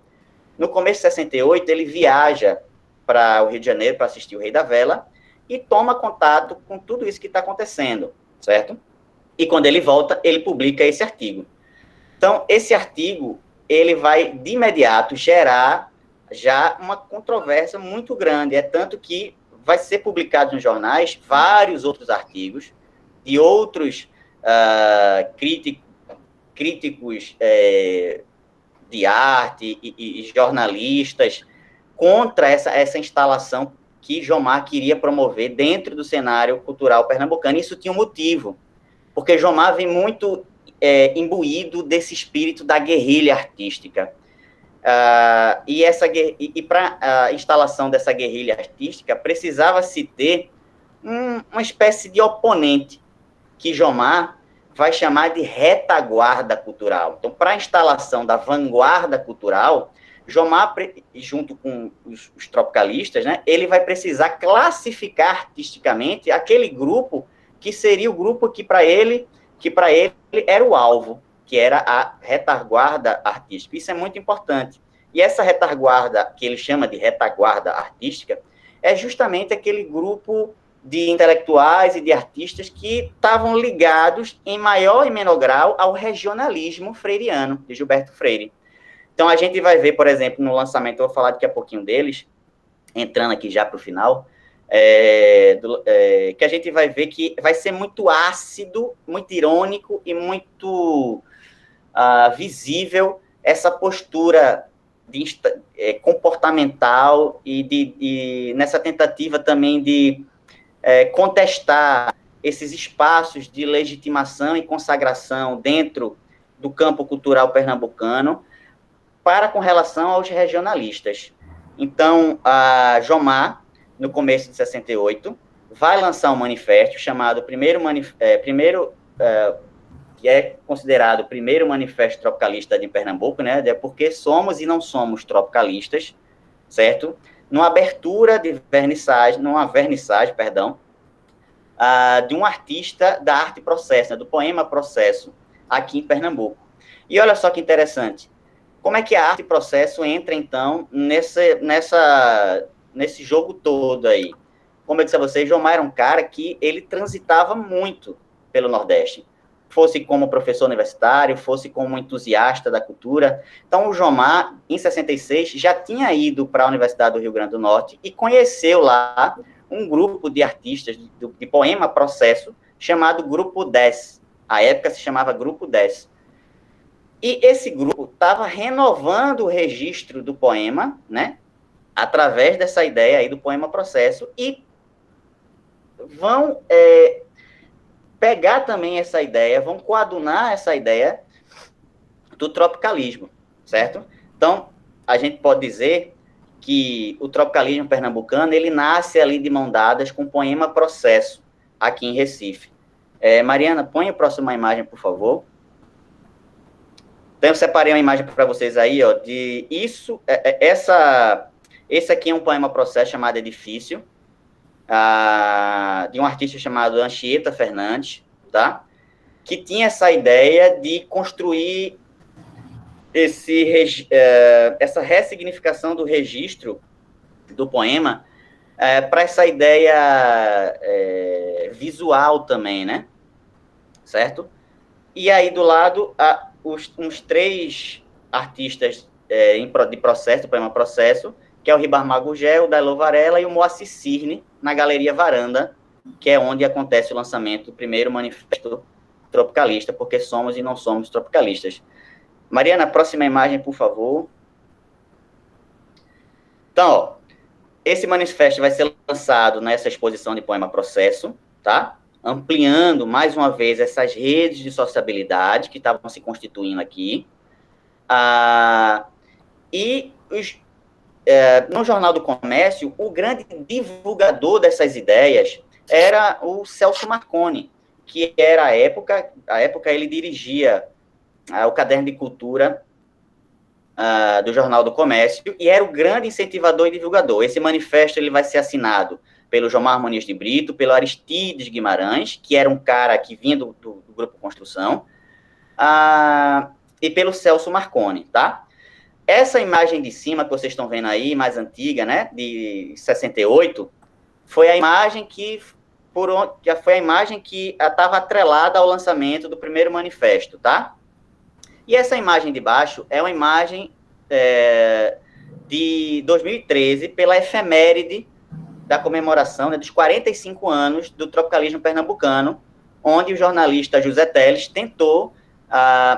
No começo de 68, ele viaja para o Rio de Janeiro para assistir o Rei da Vela e toma contato com tudo isso que está acontecendo, certo? E quando ele volta, ele publica esse artigo. Então, esse artigo, ele vai, de imediato, gerar já uma controvérsia muito grande. É tanto que vai ser publicado nos jornais vários outros artigos de outros críticos de arte e jornalistas contra essa instalação que Jomar queria promover dentro do cenário cultural pernambucano. Isso tinha um motivo, porque Jomar vem muito imbuído desse espírito da guerrilha artística. E para a instalação dessa guerrilha artística, precisava-se ter uma espécie de oponente, que Jomar vai chamar de retaguarda cultural. Então, para a instalação da vanguarda cultural, Jomar, junto com os tropicalistas, né, ele vai precisar classificar artisticamente aquele grupo que seria o grupo que para ele era o alvo, que era a retaguarda artística. Isso é muito importante. E essa retaguarda, que ele chama de retaguarda artística, é justamente aquele grupo de intelectuais e de artistas que estavam ligados, em maior e menor grau, ao regionalismo freiriano, de Gilberto Freire. Então, a gente vai ver, por exemplo, no lançamento, eu vou falar daqui a pouquinho deles, entrando aqui já para o final, que a gente vai ver que vai ser muito ácido, muito irônico e muito visível essa postura comportamental e nessa tentativa também de contestar esses espaços de legitimação e consagração dentro do campo cultural pernambucano com relação aos regionalistas. Então, Jomar, no começo de 68, vai lançar um manifesto chamado que é considerado o primeiro manifesto tropicalista de Pernambuco, né? Porque somos e não somos tropicalistas, certo? Numa vernissagem, de um artista da arte processo, né? Do poema processo, aqui em Pernambuco. E olha só que interessante, como é que a arte processo entra, então, nesse jogo todo aí? Como eu disse a vocês, Jomar era um cara que ele transitava muito pelo Nordeste, fosse como professor universitário, fosse como entusiasta da cultura. Então, o Jomar, em 66, já tinha ido para a Universidade do Rio Grande do Norte e conheceu lá um grupo de artistas de poema processo, chamado Grupo 10. À época se chamava Grupo 10. E esse grupo estava renovando o registro do poema, né, através dessa ideia aí do poema processo, e vão pegar também essa ideia, vão coadunar essa ideia do tropicalismo, certo? Então, a gente pode dizer que o tropicalismo pernambucano, ele nasce ali de mão dadas com o poema processo, aqui em Recife. Mariana, põe a próxima imagem, por favor. Então, eu separei uma imagem para vocês aí, ó, de isso, esse aqui é um poema processo chamado Edifício, de um artista chamado Anchieta Fernandes, tá? que tinha essa ideia de construir essa ressignificação do registro do poema para essa ideia visual também, né? Certo? E aí, do lado, uns 3 artistas de processo, do poema Processo, que é o Ribamar Gurgel, o Dailô Varela e o Moacir Cirne, na Galeria Varanda, que é onde acontece o lançamento do primeiro manifesto tropicalista, porque somos e não somos tropicalistas. Mariana, próxima imagem, por favor. Então, ó, esse manifesto vai ser lançado nessa exposição de poema Processo, tá? Ampliando, mais uma vez, essas redes de sociabilidade que estavam se constituindo aqui. No Jornal do Comércio, o grande divulgador dessas ideias era o Celso Marconi, que era, à época ele dirigia o Caderno de Cultura do Jornal do Comércio, e era o grande incentivador e divulgador. Esse manifesto ele vai ser assinado pelo Jomar Muniz de Brito, pelo Aristides Guimarães, que era um cara que vinha do Grupo Construção, e pelo Celso Marconi, tá? Essa imagem de cima que vocês estão vendo aí, mais antiga, né, de 68, foi a imagem que estava atrelada ao lançamento do primeiro manifesto, tá? E essa imagem de baixo é uma imagem de 2013, pela efeméride da comemoração, né, dos 45 anos do tropicalismo pernambucano, onde o jornalista José Teles tentou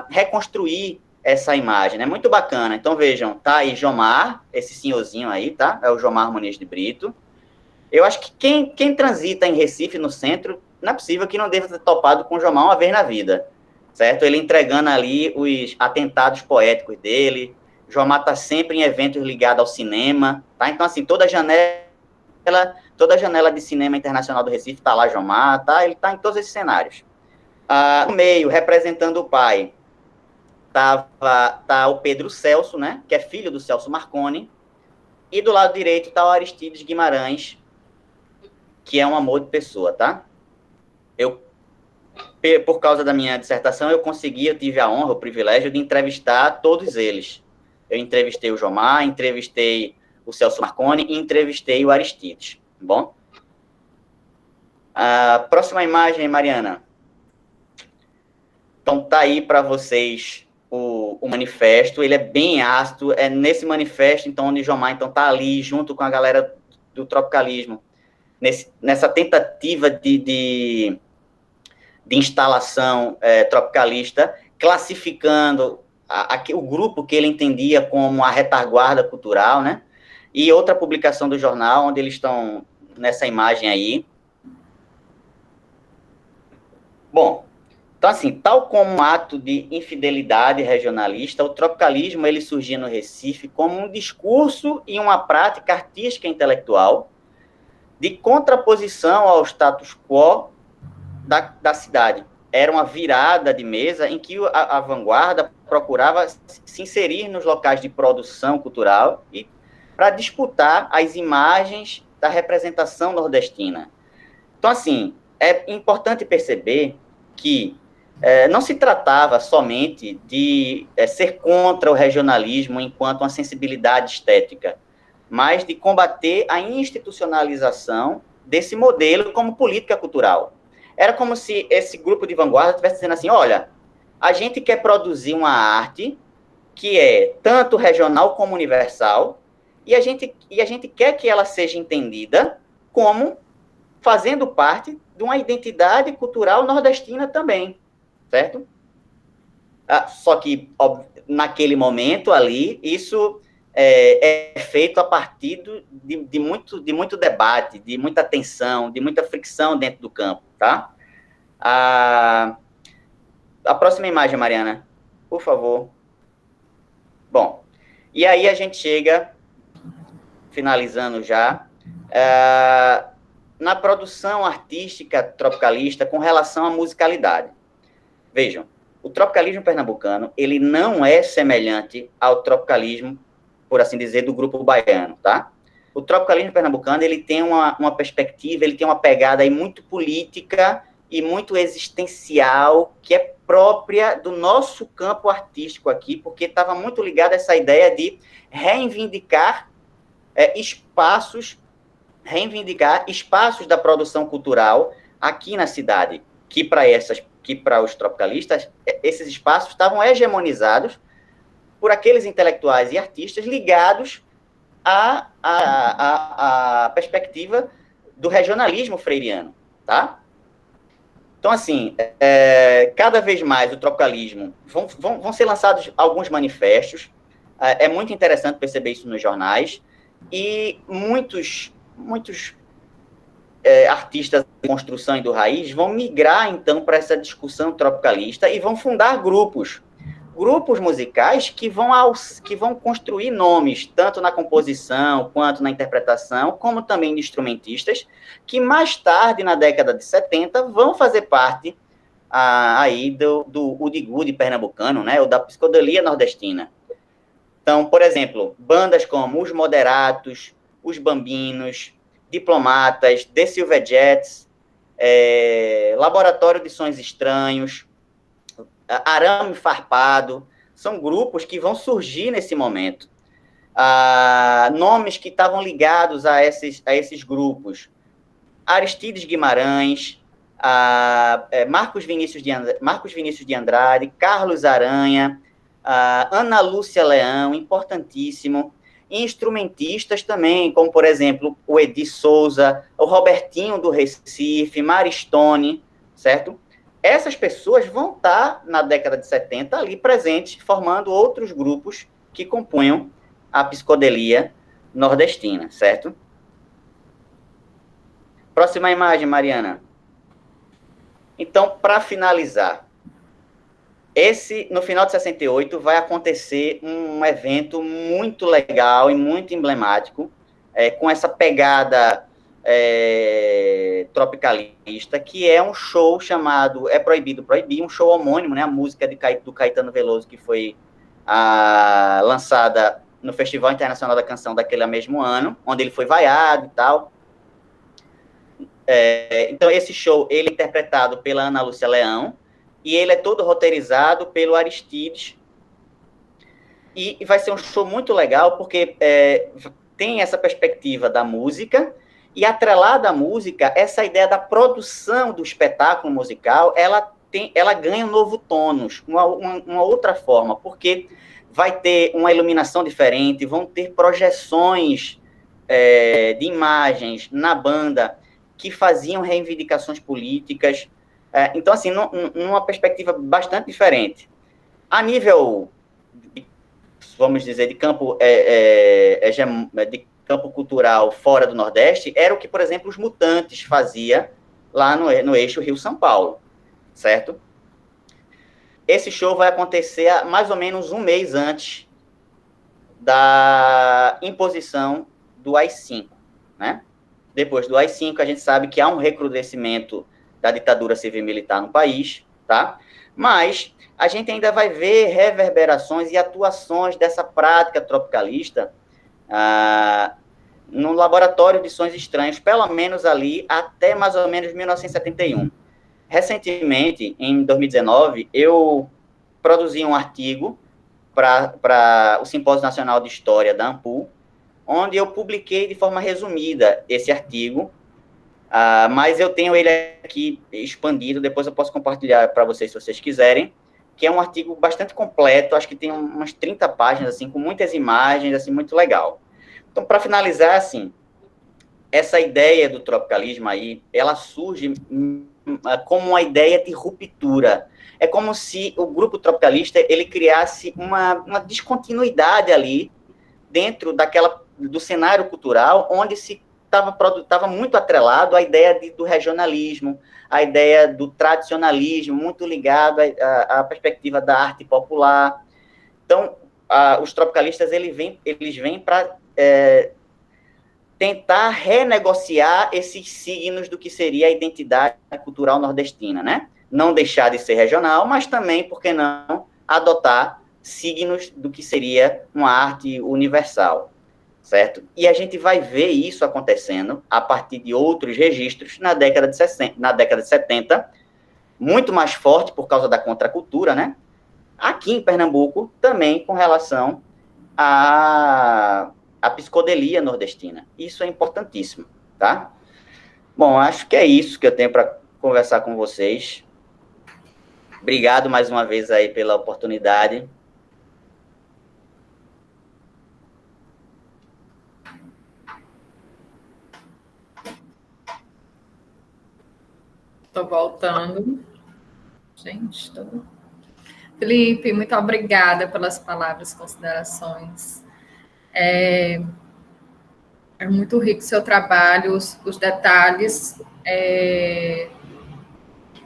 reconstruir essa imagem, né? Muito bacana. Então, vejam, tá aí Jomar, esse senhorzinho aí, tá? É o Jomar Muniz de Brito. Eu acho que quem transita em Recife, no centro, não é possível que não deva ter topado com o Jomar uma vez na vida, certo? Ele entregando ali os atentados poéticos dele. Jomar tá sempre em eventos ligados ao cinema, tá? Então, assim, toda janela de cinema internacional do Recife tá lá Jomar, tá? Ele tá em todos esses cenários. No meio, representando o pai, tá o Pedro Celso, né, que é filho do Celso Marconi, e do lado direito tá o Aristides Guimarães, que é um amor de pessoa, tá? Por causa da minha dissertação, eu tive a honra, o privilégio de entrevistar todos eles. Eu entrevistei o Jomar, entrevistei o Celso Marconi e entrevistei o Aristides, tá bom? Próxima imagem, Mariana. Então, tá aí para vocês o manifesto, ele é bem ácido, é nesse manifesto, então, onde Jomar, então, tá ali, junto com a galera do tropicalismo, nessa tentativa de instalação tropicalista, classificando o grupo que ele entendia como a retaguarda cultural, né? E outra publicação do jornal, onde eles estão nessa imagem aí. Bom, então, assim, tal como um ato de infidelidade regionalista, o tropicalismo ele surgia no Recife como um discurso e uma prática artística e intelectual de contraposição ao status quo da cidade. Era uma virada de mesa em que a vanguarda procurava se inserir nos locais de produção cultural e para disputar as imagens da representação nordestina. Então, assim, é importante perceber que não se tratava somente de ser contra o regionalismo enquanto uma sensibilidade estética, mas de combater a institucionalização desse modelo como política cultural. Era como se esse grupo de vanguarda estivesse dizendo assim, olha, a gente quer produzir uma arte que é tanto regional como universal, e a gente quer que ela seja entendida como fazendo parte de uma identidade cultural nordestina também, certo? Só que, naquele momento ali, isso é feito a partir de muito debate, de muita tensão, de muita fricção dentro do campo, tá? A próxima imagem, Mariana, por favor. Bom, e aí a gente chega, finalizando já, na produção artística tropicalista com relação à musicalidade. Vejam, o tropicalismo pernambucano, ele não é semelhante ao tropicalismo, por assim dizer, do grupo baiano, tá? O tropicalismo pernambucano, ele tem uma perspectiva, ele tem uma pegada aí muito política e muito existencial, que é própria do nosso campo artístico aqui, porque estava muito ligado a essa ideia de reivindicar espaços da produção cultural aqui na cidade, que para os tropicalistas, esses espaços estavam hegemonizados por aqueles intelectuais e artistas ligados à perspectiva do regionalismo freiriano, tá? Então, assim, cada vez mais o tropicalismo, vão ser lançados alguns manifestos, é muito interessante perceber isso nos jornais, e muitos artistas de construção e do raiz vão migrar, então, para essa discussão tropicalista e vão fundar grupos musicais que vão construir nomes, tanto na composição, quanto na interpretação, como também de instrumentistas, que mais tarde, na década de 70, vão fazer parte aí do Udigudi pernambucano, né, ou da psicodelia nordestina. Então, por exemplo, bandas como Os Moderatos, Os Bambinos, Diplomatas, The Silverjets, Laboratório de Sons Estranhos, Arame Farpado, são grupos que vão surgir nesse momento. Nomes que estavam ligados a esses grupos: Aristides Guimarães, Marcos Vinícius de Andrade, Carlos Aranha, Ana Lúcia Leão, importantíssimo. Instrumentistas também, como, por exemplo, o Edi Souza, o Robertinho do Recife, Maristone, certo? Essas pessoas vão estar, na década de 70, ali presentes, formando outros grupos que compunham a psicodelia nordestina, certo? Próxima imagem, Mariana. Então, para finalizar, no final de 68 vai acontecer um evento muito legal e muito emblemático, com essa pegada tropicalista, que é um show chamado É Proibido Proibir, um show homônimo, né, a música do Caetano Veloso, que foi lançada no Festival Internacional da Canção daquele mesmo ano, onde ele foi vaiado e tal. Então, esse show, ele é interpretado pela Ana Lúcia Leão, e ele é todo roteirizado pelo Aristides, e vai ser um show muito legal, porque tem essa perspectiva da música, e atrelada à música, essa ideia da produção do espetáculo musical, ela ganha um novo tônus, uma outra forma, porque vai ter uma iluminação diferente, vão ter projeções de imagens na banda que faziam reivindicações políticas. Então, assim, numa perspectiva bastante diferente. A nível, vamos dizer, de campo cultural fora do Nordeste, era o que, por exemplo, os Mutantes fazia lá no eixo Rio-São Paulo, certo? Esse show vai acontecer mais ou menos um mês antes da imposição do AI-5, né? Depois do AI-5, a gente sabe que há um recrudescimento da ditadura civil-militar no país, tá? Mas a gente ainda vai ver reverberações e atuações dessa prática tropicalista no Laboratório de Sons Estranhos, pelo menos ali até mais ou menos 1971. Recentemente, em 2019, eu produzi um artigo para o Simpósio Nacional de História da ANPU, onde eu publiquei de forma resumida esse artigo, mas eu tenho ele aqui expandido, depois eu posso compartilhar para vocês, se vocês quiserem, que é um artigo bastante completo, acho que tem umas 30 páginas, assim, com muitas imagens, assim, muito legal. Então, para finalizar, assim, essa ideia do tropicalismo aí, ela surge como uma ideia de ruptura. É como se o grupo tropicalista, ele criasse uma descontinuidade ali, dentro do cenário cultural, onde se estava muito atrelado à ideia do regionalismo, à ideia do tradicionalismo, muito ligado à perspectiva da arte popular. Então, os tropicalistas, eles vêm para tentar renegociar esses signos do que seria a identidade cultural nordestina, né? Não deixar de ser regional, mas também, por que não, adotar signos do que seria uma arte universal, certo? E a gente vai ver isso acontecendo a partir de outros registros na década de 70, muito mais forte por causa da contracultura, né? Aqui em Pernambuco, também com relação à psicodelia nordestina. Isso é importantíssimo, tá? Bom, acho que é isso que eu tenho para conversar com vocês. Obrigado mais uma vez aí pela oportunidade. Estou voltando. Gente, Felipe, muito obrigada pelas palavras, considerações. É muito rico o seu trabalho, os detalhes.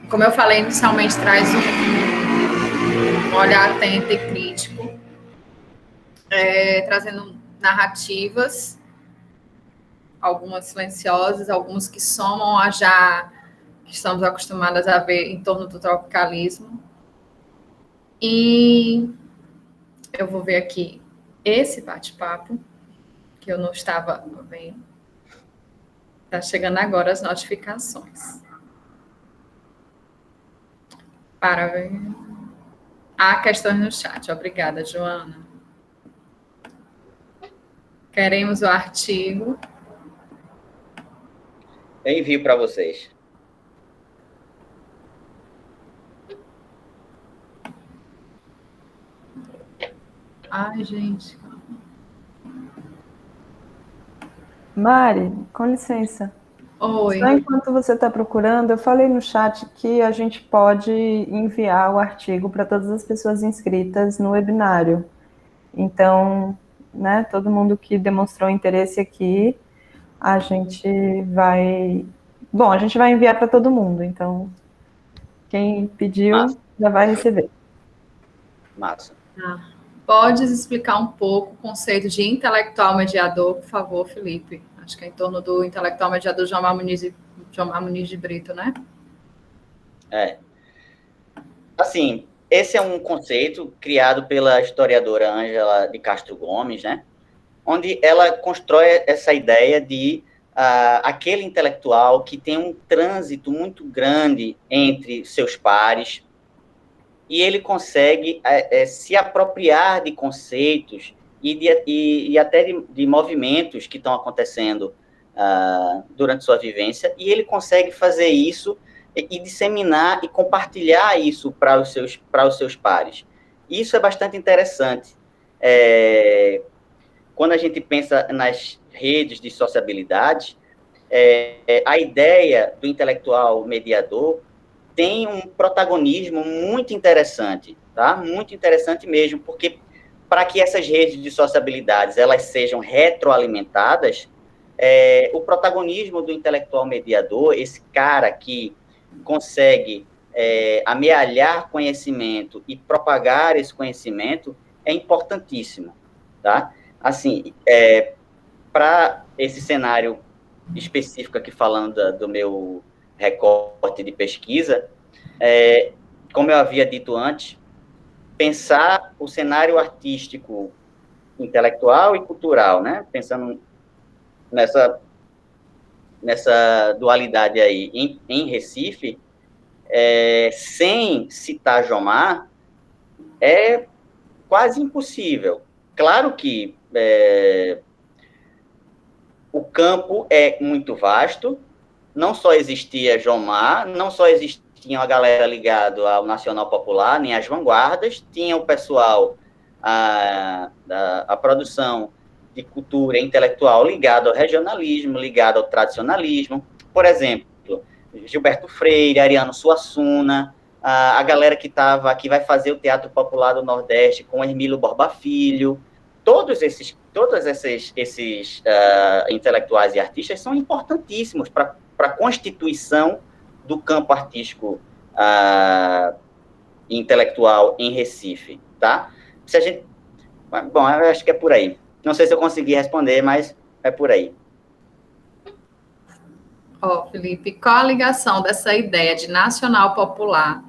Como eu falei inicialmente, traz um olhar atento e crítico, trazendo narrativas, algumas silenciosas, algumas que somam a já que estamos acostumadas a ver em torno do tropicalismo. E eu vou ver aqui esse bate-papo, que eu não estava vendo. Está chegando agora as notificações. Para ver. Há questões no chat. Obrigada, Joana. Queremos o artigo. Eu envio para vocês. Ai, gente. Mari, com licença. Oi. Só enquanto você está procurando, eu falei no chat que a gente pode enviar o artigo para todas as pessoas inscritas no webinário. Então, né, todo mundo que demonstrou interesse aqui, a gente vai... Bom, a gente vai enviar para todo mundo, então quem pediu já vai receber. Massa. Podes explicar um pouco o conceito de intelectual mediador, por favor, Felipe? Acho que é em torno do intelectual mediador Jomar Muniz de Brito, né? Assim, esse é um conceito criado pela historiadora Ângela de Castro Gomes, né? Onde ela constrói essa ideia de aquele intelectual que tem um trânsito muito grande entre seus pares, e ele consegue se apropriar de conceitos e até de movimentos que estão acontecendo durante sua vivência, e ele consegue fazer isso e disseminar e compartilhar isso para os seus pares. Isso é bastante interessante. Quando a gente pensa nas redes de sociabilidade, a ideia do intelectual mediador tem um protagonismo muito interessante, tá? Muito interessante mesmo, porque para que essas redes de sociabilidades elas sejam retroalimentadas, o protagonismo do intelectual mediador, esse cara que consegue amealhar conhecimento e propagar esse conhecimento, é importantíssimo, tá? Assim, para esse cenário específico aqui, falando do meu recorte de pesquisa, como eu havia dito antes, pensar o cenário artístico, intelectual e cultural, né? Pensando nessa dualidade aí em Recife, sem citar Jomar, é quase impossível. Claro que o campo é muito vasto, não só existia Jomar, não só existia a galera ligada ao Nacional Popular, nem as vanguardas, tinha o pessoal, a produção de cultura intelectual ligado ao regionalismo, ligado ao tradicionalismo. Por exemplo, Gilberto Freire, Ariano Suassuna, a galera que vai fazer o Teatro Popular do Nordeste com Hermílio Borba Filho. Todos esses intelectuais e artistas são importantíssimos para a constituição do campo artístico e intelectual em Recife, tá? Bom, eu acho que é por aí. Não sei se eu consegui responder, mas é por aí. Felipe, qual a ligação dessa ideia de nacional popular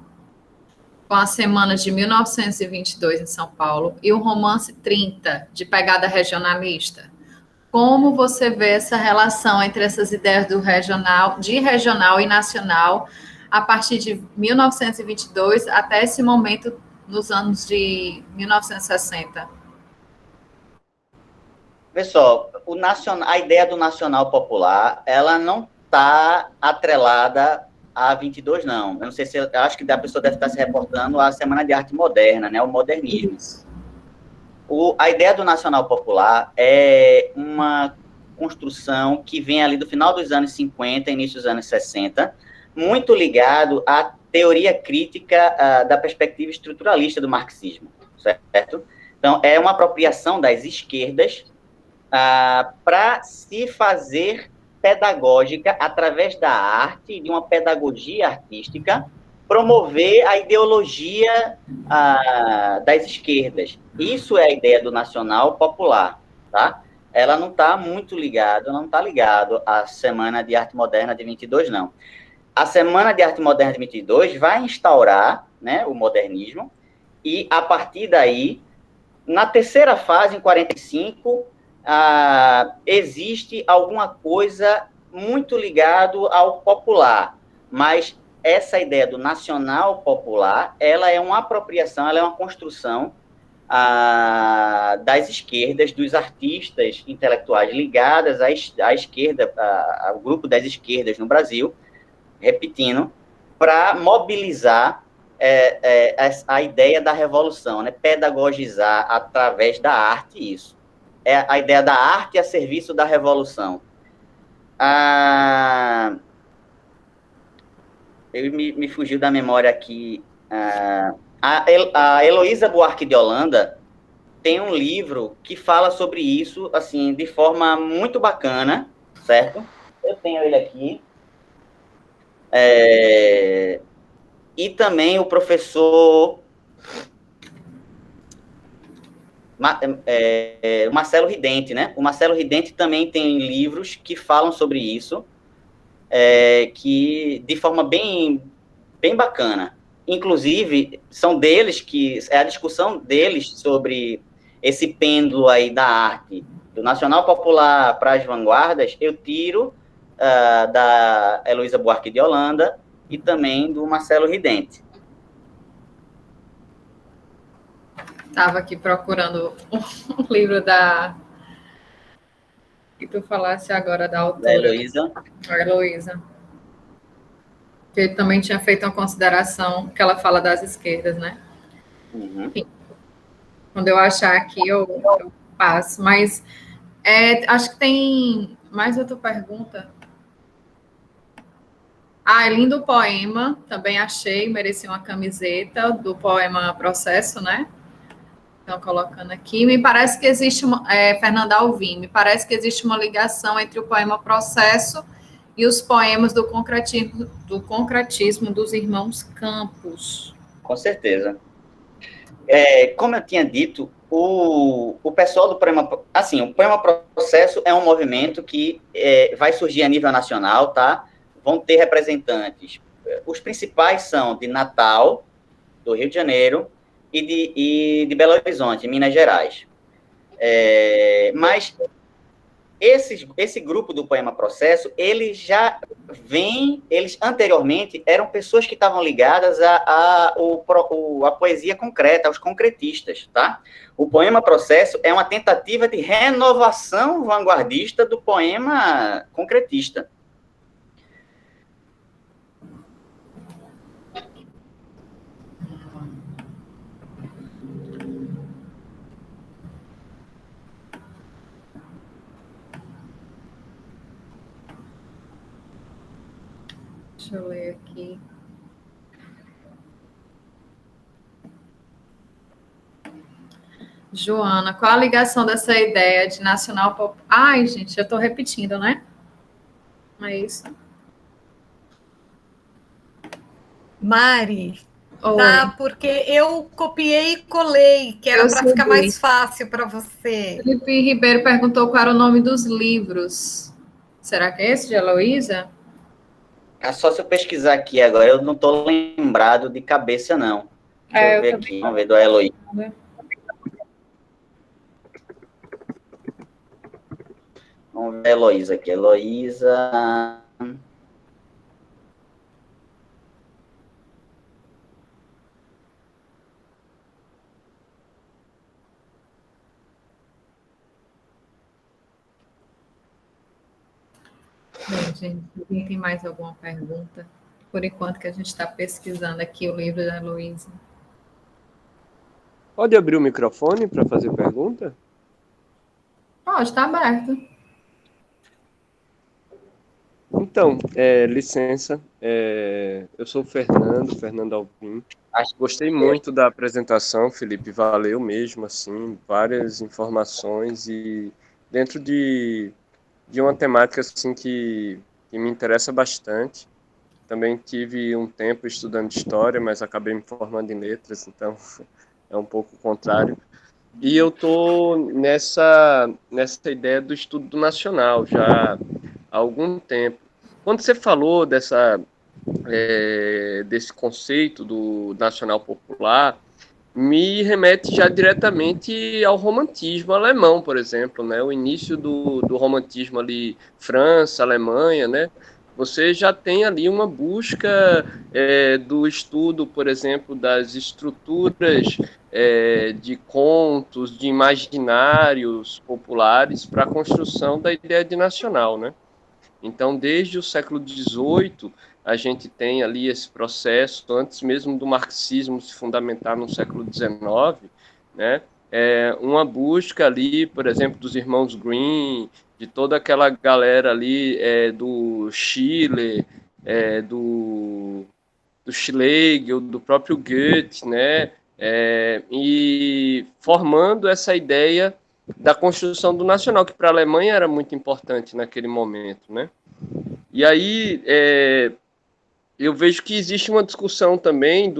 com a Semana de 1922 em São Paulo e o Romance 30, de pegada regionalista? Como você vê essa relação entre essas ideias de regional e nacional a partir de 1922 até esse momento, nos anos de 1960? Pessoal, a ideia do nacional popular, ela não está atrelada a 22, não. Eu não sei se, eu acho que a pessoa deve estar se reportando à Semana de Arte Moderna, né, o modernismo. A ideia do nacional popular é uma construção que vem ali do final dos anos 50, início dos anos 60, muito ligado à teoria crítica da perspectiva estruturalista do marxismo, certo? Então, é uma apropriação das esquerdas para se fazer pedagógica através da arte, de uma pedagogia artística, promover a ideologia das esquerdas. Isso é a ideia do nacional popular, tá? Ela não está muito ligada, não está ligado à Semana de Arte Moderna de 22, não. A Semana de Arte Moderna de 22 vai instaurar, né, o modernismo, e a partir daí, na terceira fase, em 45, existe alguma coisa muito ligado ao popular, mas essa ideia do nacional popular, ela é uma apropriação, ela é uma construção das esquerdas, dos artistas intelectuais ligadas à esquerda, ao grupo das esquerdas no Brasil, repetindo, para mobilizar a ideia da revolução, né? Pedagogizar através da arte isso. É a ideia da arte a serviço da revolução. Me fugiu da memória aqui. A Heloísa Buarque de Holanda tem um livro que fala sobre isso, assim, de forma muito bacana, certo? Eu tenho ele aqui. E também o professor Marcelo Ridente, né? O Marcelo Ridente também tem livros que falam sobre isso, que de forma bem bacana. Inclusive, são deles que é a discussão deles sobre esse pêndulo aí da arte, do nacional popular para as vanguardas, eu tiro da Heloísa Buarque de Holanda e também do Marcelo Ridente. Estava aqui procurando um livro que tu falasse agora da autora. Da Heloísa. A Heloísa. Que ele também tinha feito uma consideração que ela fala das esquerdas, né? Uhum. Enfim, quando eu achar aqui, eu passo. Mas acho que tem mais outra pergunta. É lindo o poema, também achei, merecia uma camiseta do poema Processo, né? Estão colocando aqui. Me parece que existe Fernanda Alvim, me parece que existe uma ligação entre o poema Processo e os poemas do concretismo dos irmãos Campos. Com certeza. Como eu tinha dito, o pessoal do poema... Assim, o poema Processo é um movimento que vai surgir a nível nacional, tá? Vão ter representantes. Os principais são de Natal, do Rio de Janeiro, e de Belo Horizonte, Minas Gerais. Mas esse grupo do Poema Processo, eles anteriormente eram pessoas que estavam ligadas à poesia concreta, aos concretistas, tá? O Poema Processo é uma tentativa de renovação vanguardista do poema concretista. Deixa eu ler aqui. Joana, qual a ligação dessa ideia de nacional popular? Ai, gente, eu estou repetindo, né? É isso. Mari, tá? Porque eu copiei e colei, que era para ficar mais fácil para você. Felipe Ribeiro perguntou qual era o nome dos livros. Será que é esse de Heloísa? Só se eu pesquisar aqui agora, eu não estou lembrado de cabeça, não. Deixa eu ver aqui, vamos ver do Heloísa. Vamos ver a Heloísa aqui. Heloísa... Bem, gente, alguém tem mais alguma pergunta? Por enquanto que a gente está pesquisando aqui o livro da Luísa. Pode abrir o microfone para fazer pergunta? Pode, está aberto. Então, licença, eu sou o Fernando Alvim. Gostei muito da apresentação, Felipe, valeu mesmo, assim, várias informações e dentro de uma temática, assim, que me interessa bastante. Também tive um tempo estudando História, mas acabei me formando em Letras, então é um pouco o contrário. E eu estou nessa ideia do estudo do nacional já há algum tempo. Quando você falou desse conceito do nacional popular, me remete já diretamente ao romantismo alemão, por exemplo, né? O início do romantismo ali, França, Alemanha, né? Você já tem ali uma busca do estudo, por exemplo, das estruturas de contos, de imaginários populares para a construção da ideia de nacional, né? Então, desde o século XVIII, a gente tem ali esse processo, antes mesmo do marxismo se fundamentar no século XIX, né? Uma busca ali, por exemplo, dos irmãos Grimm, de toda aquela galera ali do Chile, do Schlegel, do próprio Goethe, né? E formando essa ideia da construção do nacional, que para a Alemanha era muito importante naquele momento, né? E aí eu vejo que existe uma discussão também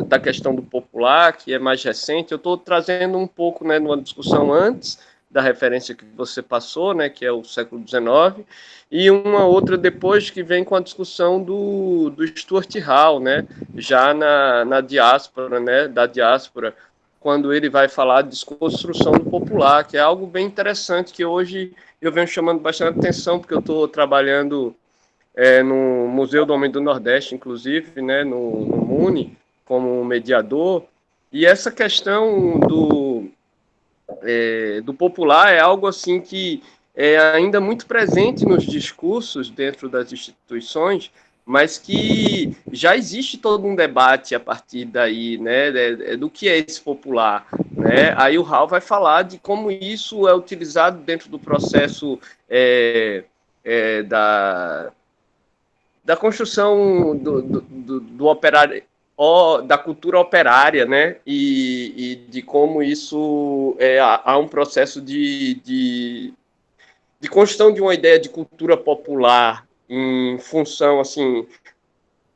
da questão do popular, que é mais recente. Eu estou trazendo um pouco, né, numa discussão antes da referência que você passou, né, que é o século XIX, e uma outra depois que vem com a discussão do Stuart Hall, né, já na diáspora, né, da diáspora, quando ele vai falar de desconstrução do popular, que é algo bem interessante, que hoje eu venho chamando bastante atenção, porque eu estou trabalhando no Museu do Homem do Nordeste, inclusive, né, no MUNI, como mediador, e essa questão do popular é algo assim que é ainda muito presente nos discursos dentro das instituições, mas que já existe todo um debate a partir daí, né, do que é esse popular, né? Aí o Hall vai falar de como isso é utilizado dentro do processo da construção do operário, da cultura operária, né? E de como isso há um processo de construção de uma ideia de cultura popular em função, assim,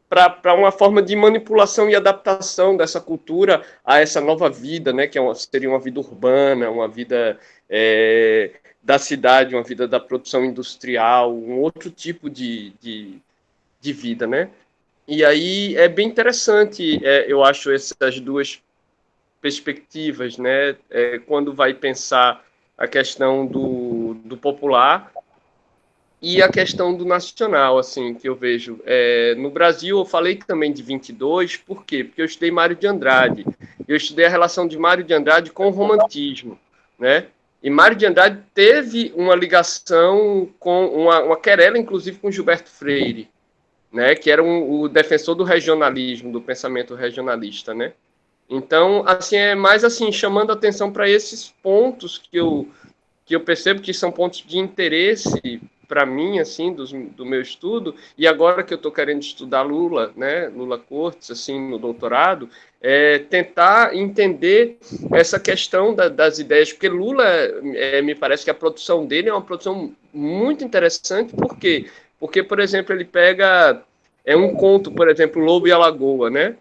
para uma forma de manipulação e adaptação dessa cultura a essa nova vida, né? Que seria uma vida urbana, uma vida da cidade, uma vida da produção industrial, um outro tipo de vida, né? E aí é bem interessante, eu acho, essas duas perspectivas, né? Quando vai pensar a questão do popular e a questão do nacional, assim, que eu vejo. No Brasil, eu falei também de 22, por quê? Porque eu estudei Mário de Andrade. Eu estudei a relação de Mário de Andrade com o romantismo, né? E Mário de Andrade teve uma ligação com uma querela, inclusive, com Gilberto Freire, né, que era o defensor do regionalismo, do pensamento regionalista, né? Então, assim, é mais assim, chamando a atenção para esses pontos que eu percebo que são pontos de interesse para mim, assim, do meu estudo, e agora que eu estou querendo estudar Lula, né, Lula Cortes, assim, no doutorado, tentar entender essa questão das ideias, porque Lula, me parece que a produção dele é uma produção muito interessante, por quê? Porque, por exemplo, ele pega um conto, por exemplo, Lobo e a Lagoa, né?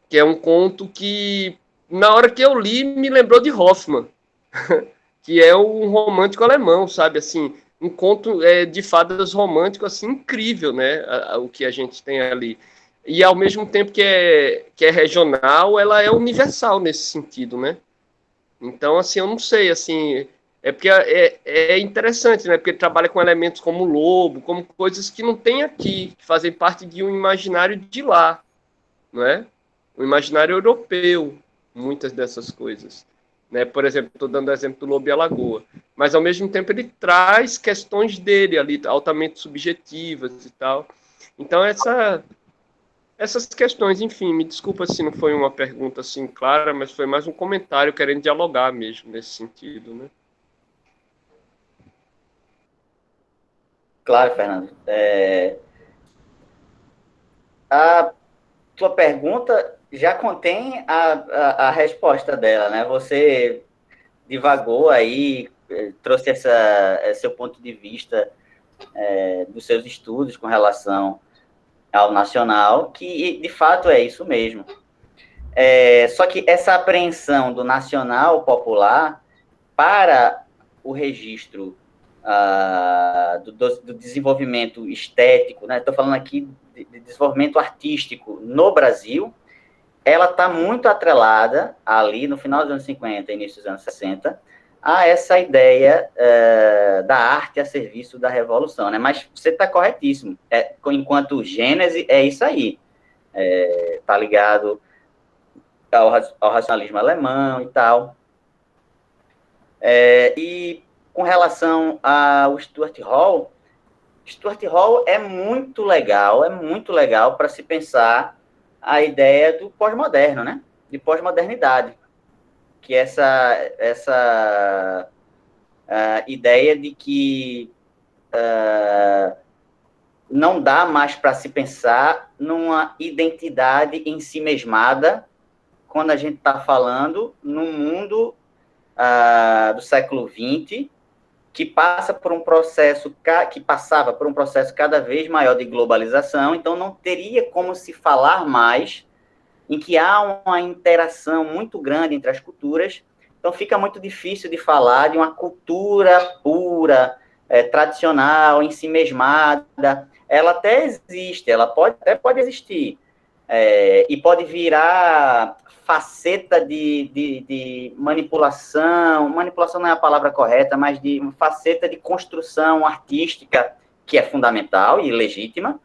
Que é um conto que, na hora que eu li, me lembrou de Hoffmann, que é um romântico alemão, sabe? Assim, um conto de fadas romântico, assim, incrível, né? O que a gente tem ali. E, ao mesmo tempo que é regional, ela é universal nesse sentido, né? Então, assim, eu não sei, assim... porque é interessante, né? Porque ele trabalha com elementos como lobo, como coisas que não tem aqui, que fazem parte de um imaginário de lá, não é? Um imaginário europeu, muitas dessas coisas. né? Por exemplo, estou dando o exemplo do Lobo e a Lagoa, mas ao mesmo tempo ele traz questões dele ali, altamente subjetivas e tal. Então essas questões, enfim, me desculpa se não foi uma pergunta assim clara, mas foi mais um comentário querendo dialogar mesmo nesse sentido, né? Claro, Fernando. A tua pergunta já contém a resposta dela, né? Você divagou aí, trouxe seu ponto de vista dos seus estudos com relação ao nacional, que de fato é isso mesmo. Só que essa apreensão do nacional popular para o registro do desenvolvimento estético, né? Estou falando aqui de desenvolvimento artístico no Brasil, ela está muito atrelada ali no final dos anos 50, início dos anos 60, a essa ideia da arte a serviço da revolução, né? Mas você está corretíssimo. Enquanto gênese, é isso aí. Está ligado ao racionalismo alemão e tal. E com relação ao Stuart Hall é muito legal para se pensar a ideia do pós-moderno, né? De pós-modernidade. Que essa ideia de que não dá mais para se pensar numa identidade em si mesmada quando a gente está falando num mundo do século XX que passava por um processo cada vez maior de globalização, então não teria como se falar mais em que há uma interação muito grande entre as culturas, então fica muito difícil de falar de uma cultura pura, tradicional, em si mesmada. Ela até existe, ela até pode existir, e pode virar faceta de manipulação não é a palavra correta, mas de uma faceta de construção artística que é fundamental e legítima,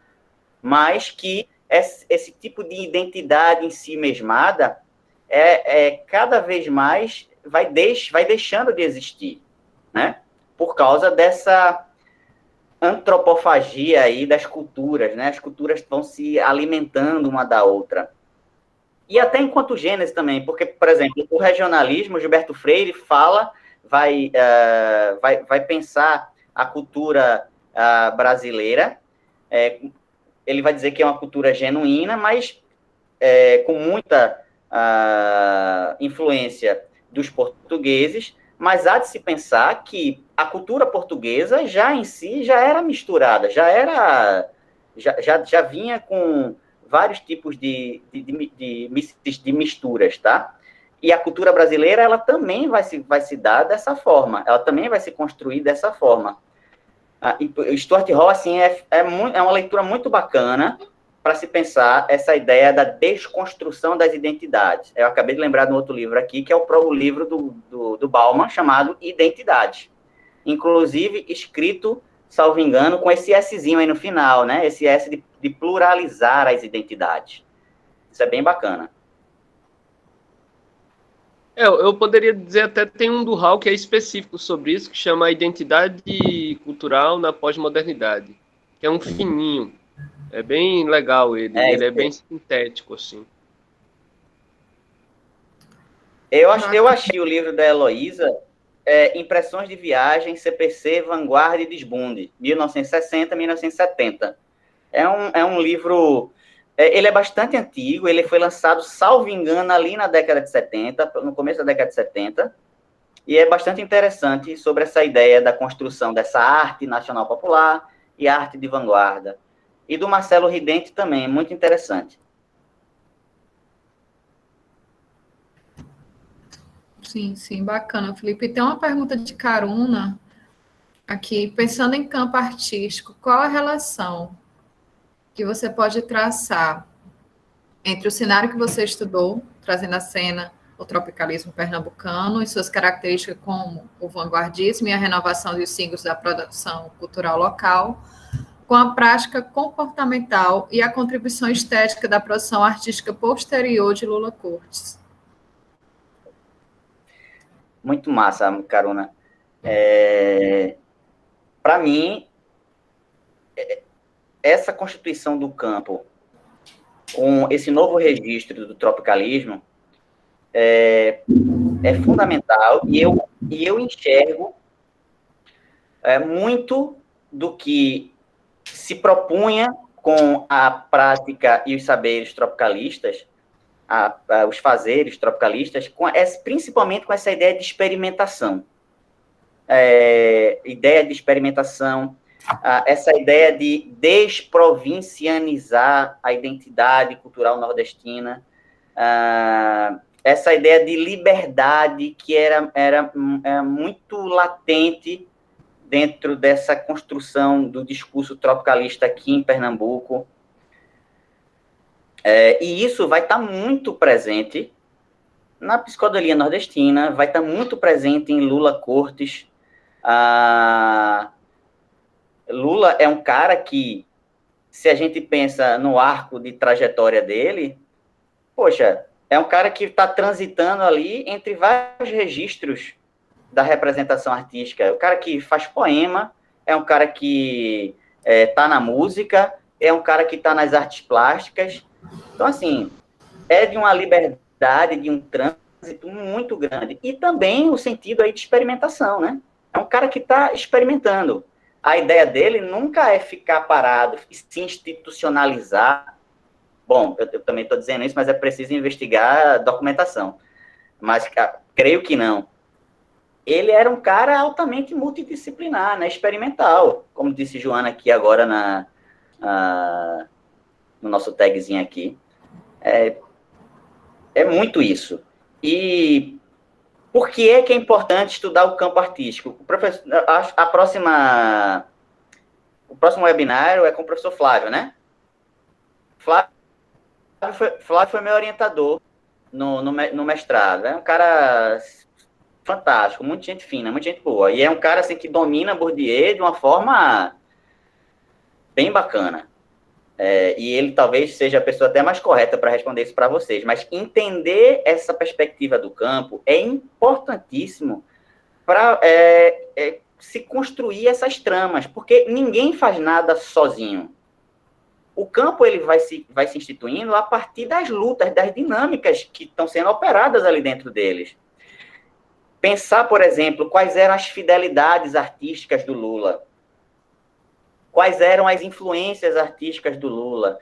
mas que esse tipo de identidade em si mesmada cada vez mais vai deixando de existir, né? Por causa dessa antropofagia aí das culturas, né? As culturas estão se alimentando uma da outra. E até enquanto gênese também, porque, por exemplo, o regionalismo, Gilberto Freire vai pensar a cultura brasileira, ele vai dizer que é uma cultura genuína, mas com muita influência dos portugueses, mas há de se pensar que a cultura portuguesa já em si já era misturada, já vinha com vários tipos de misturas, tá? E a cultura brasileira, ela também vai se dar dessa forma, ela também vai se construir dessa forma. Stuart Hall, assim, é uma leitura muito bacana para se pensar essa ideia da desconstrução das identidades. Eu acabei de lembrar de um outro livro aqui, que é o livro do Bauman, chamado Identidade. Inclusive, escrito, salvo engano, com esse Szinho aí no final, né? Esse S de pluralizar as identidades. Isso é bem bacana. Eu poderia dizer até tem um do Hall que é específico sobre isso, que chama Identidade Cultural na Pós-Modernidade, que é um fininho. É bem legal ele é bem sintético, assim. Eu achei o livro da Heloísa, Impressões de Viagem, CPC, Vanguarda e Desbunde, 1960-1970. É um livro... ele é bastante antigo, ele foi lançado, salvo engano, ali na década de 70, no começo da década de 70, e é bastante interessante sobre essa ideia da construção dessa arte nacional popular e arte de vanguarda. E do Marcelo Ridente também, muito interessante. Sim, sim, bacana, Felipe. Tem uma pergunta de Caruna aqui, pensando em campo artístico, qual a relação que você pode traçar entre o cenário que você estudou, trazendo à cena o tropicalismo pernambucano e suas características como o vanguardismo e a renovação dos símbolos da produção cultural local, com a prática comportamental e a contribuição estética da produção artística posterior de Lula Cortes? Muito massa, Caruna. Para mim, essa constituição do campo, com esse novo registro do tropicalismo, é fundamental, e eu enxergo muito do que se propunha com a prática e os saberes tropicalistas, os fazeres tropicalistas, principalmente com essa ideia de experimentação. Ideia de experimentação, essa ideia de desprovincianizar a identidade cultural nordestina, essa ideia de liberdade que era muito latente dentro dessa construção do discurso tropicalista aqui em Pernambuco. E isso vai estar muito presente na psicodelia nordestina, vai estar muito presente em Lula Cortes. Lula é um cara que, se a gente pensa no arco de trajetória dele, poxa, é um cara que está transitando ali entre vários registros da representação artística. É um cara que faz poema, é um cara que está na música, é um cara que está nas artes plásticas. Então, assim, é de uma liberdade, de um trânsito muito grande. E também o sentido aí de experimentação, né? É um cara que está experimentando. A ideia dele nunca é ficar parado, se institucionalizar. Bom, eu também estou dizendo isso, mas é preciso investigar a documentação. Mas creio que não. Ele era um cara altamente multidisciplinar, né? Experimental, como disse Joana aqui agora no nosso tagzinho aqui. É muito isso. E por que é importante estudar o campo artístico? O próximo webinário é com o professor Flávio, né? Flávio foi meu orientador no mestrado. É um cara fantástico, muita gente fina, muita gente boa. E é um cara assim, que domina Bourdieu de uma forma bem bacana. E ele talvez seja a pessoa até mais correta para responder isso para vocês. Mas entender essa perspectiva do campo é importantíssimo para se construir essas tramas, porque ninguém faz nada sozinho. O campo ele vai se instituindo a partir das lutas, das dinâmicas que estão sendo operadas ali dentro deles. Pensar, por exemplo, quais eram as fidelidades artísticas do Lula, quais eram as influências artísticas do Lula,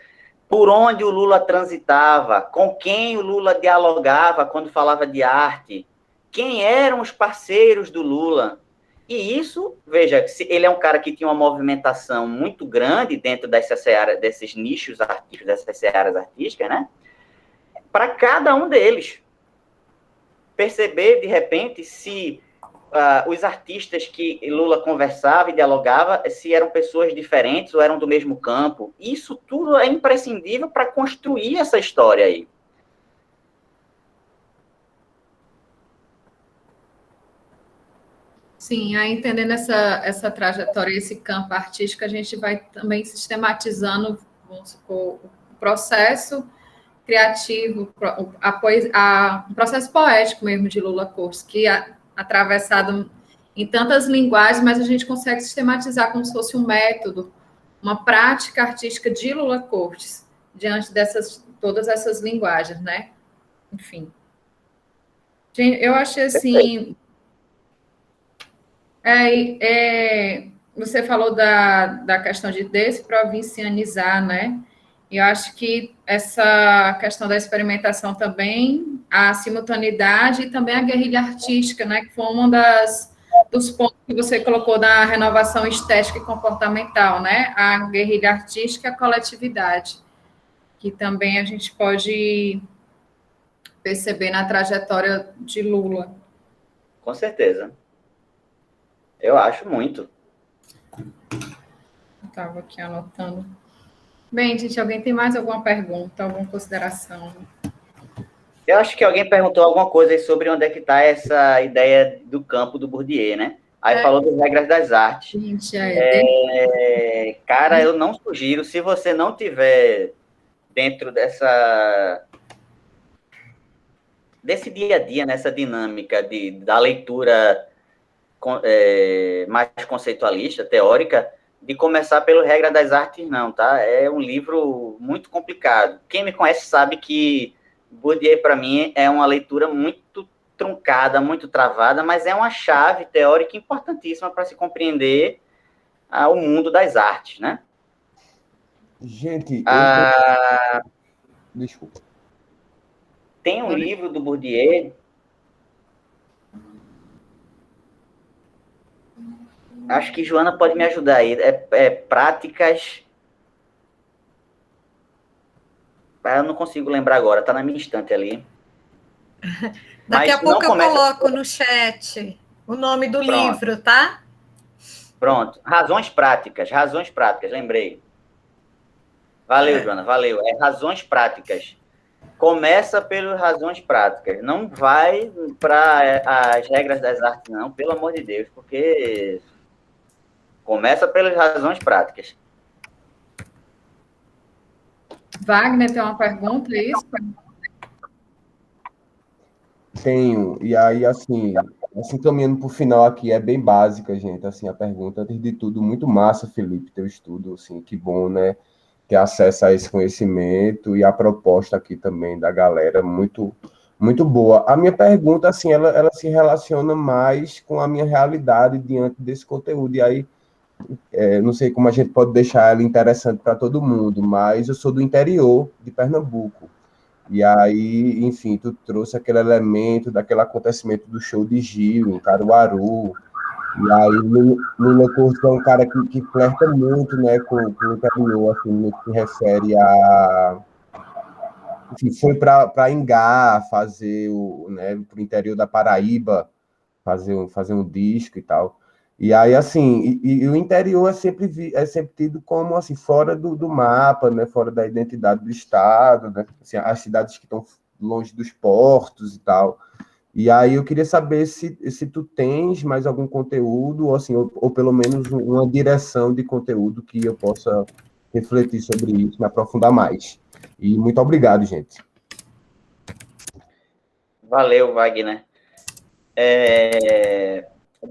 por onde o Lula transitava, com quem o Lula dialogava quando falava de arte, quem eram os parceiros do Lula. E isso, veja, ele é um cara que tinha uma movimentação muito grande dentro desses nichos artísticos, dessas searas artísticas, né? Para cada um deles. Perceber, de repente, se os artistas que Lula conversava e dialogava, se eram pessoas diferentes ou eram do mesmo campo. Isso tudo é imprescindível para construir essa história aí. Sim, aí entendendo essa trajetória, esse campo artístico, a gente vai também sistematizando, vamos supor, o processo criativo, o processo poético mesmo de Lula Cortes, que é atravessado em tantas linguagens, mas a gente consegue sistematizar como se fosse um método, uma prática artística de Lula Cortes, diante todas essas linguagens, né? Enfim. Eu achei assim... você falou da questão de desprovincianizar, né? E eu acho que essa questão da experimentação também, a simultaneidade e também a guerrilha artística, né? Que foi um dos pontos que você colocou na renovação estética e comportamental, né? A guerrilha artística e a coletividade, que também a gente pode perceber na trajetória de Lula. Com certeza. Eu acho muito. Estava aqui anotando. Bem, gente, alguém tem mais alguma pergunta, alguma consideração? Eu acho que alguém perguntou alguma coisa aí sobre onde é que está essa ideia do campo do Bourdieu, né? Aí falou das regras das artes. Gente, cara, eu não sugiro, se você não tiver dentro dessa desse dia a dia, nessa dinâmica da leitura mais conceitualista, teórica, de começar pelo Regra das Artes, não, tá? É um livro muito complicado. Quem me conhece sabe que Bourdieu, para mim, é uma leitura muito truncada, muito travada, mas é uma chave teórica importantíssima para se compreender o mundo das artes, né? Gente, desculpa. Tem um livro do Bourdieu, acho que Joana pode me ajudar aí, Práticas... Eu não consigo lembrar agora, está na minha estante ali. Daqui a pouco eu coloco no chat o nome do livro, tá? Pronto. Razões práticas, lembrei. Valeu, Joana, valeu. Razões práticas. Começa pelas razões práticas. Não vai para as regras das artes, não, pelo amor de Deus, porque começa pelas razões práticas. Wagner, tem uma pergunta, é isso? Tenho. E aí, assim caminhando para o final aqui, é bem básica, gente, assim, a pergunta, antes de tudo, muito massa, Felipe, teu estudo, assim, que bom, né, ter acesso a esse conhecimento, e a proposta aqui também da galera, muito, muito boa. A minha pergunta, assim, ela se relaciona mais com a minha realidade diante desse conteúdo, e aí, não sei como a gente pode deixar ela interessante para todo mundo, mas eu sou do interior de Pernambuco. E aí, enfim, tu trouxe aquele elemento daquele acontecimento do show de Gil, em Caruaru. E aí, Lula Cortes é um cara que flerta muito, né, com o interior, assim, no que se refere a... Enfim, foi para Ingá fazer né, para o interior da Paraíba, fazer um disco e tal. E aí, assim, e o interior é sempre tido como, assim, fora do mapa, né, fora da identidade do Estado, né, assim, as cidades que estão longe dos portos e tal. E aí eu queria saber se tu tens mais algum conteúdo, ou, assim, ou pelo menos uma direção de conteúdo que eu possa refletir sobre isso, me aprofundar mais. E muito obrigado, gente. Valeu, Wagner.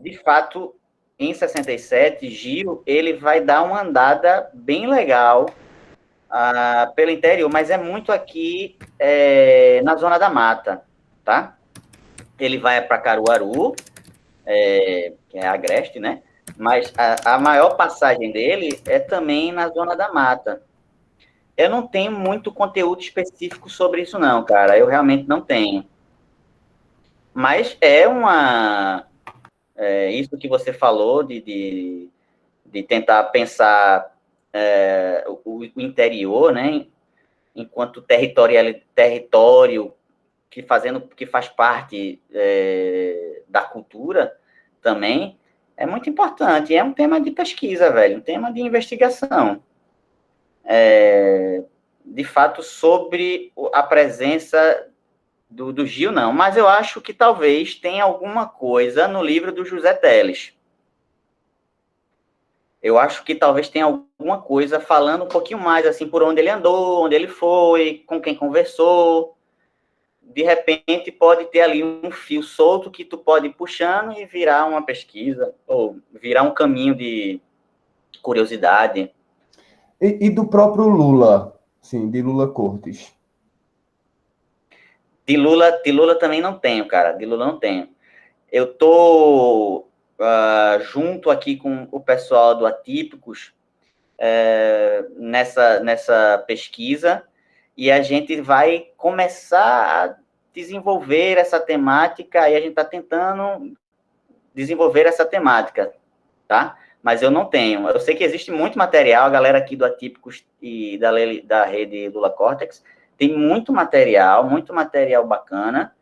De fato, em 67, Gil, ele vai dar uma andada bem legal pelo interior, mas é muito aqui na Zona da Mata, tá? Ele vai para Caruaru, que é Agreste, né? Mas a maior passagem dele é também na Zona da Mata. Eu não tenho muito conteúdo específico sobre isso, não, cara. Eu realmente não tenho. Mas isso que você falou de tentar pensar o interior, né, enquanto território que faz parte da cultura também, é muito importante. É um tema de pesquisa, velho, um tema de investigação. De fato, sobre a presença do Gil, não, mas eu acho que talvez tenha alguma coisa no livro do José Teles. Eu acho que talvez tenha alguma coisa falando um pouquinho mais, assim, por onde ele andou, onde ele foi, com quem conversou. De repente, pode ter ali um fio solto que tu pode ir puxando e virar uma pesquisa, ou virar um caminho de curiosidade. E do próprio Lula, sim, de Lula Cortes? De Lula também não tenho, cara. De Lula não tenho. Eu tô junto aqui com o pessoal do Atípicos nessa pesquisa, e a gente vai começar a desenvolver essa temática, e a gente está tentando desenvolver essa temática, tá? Mas eu não tenho. Eu sei que existe muito material, a galera aqui do Atípicos e da rede Lula Cortex tem muito material bacana,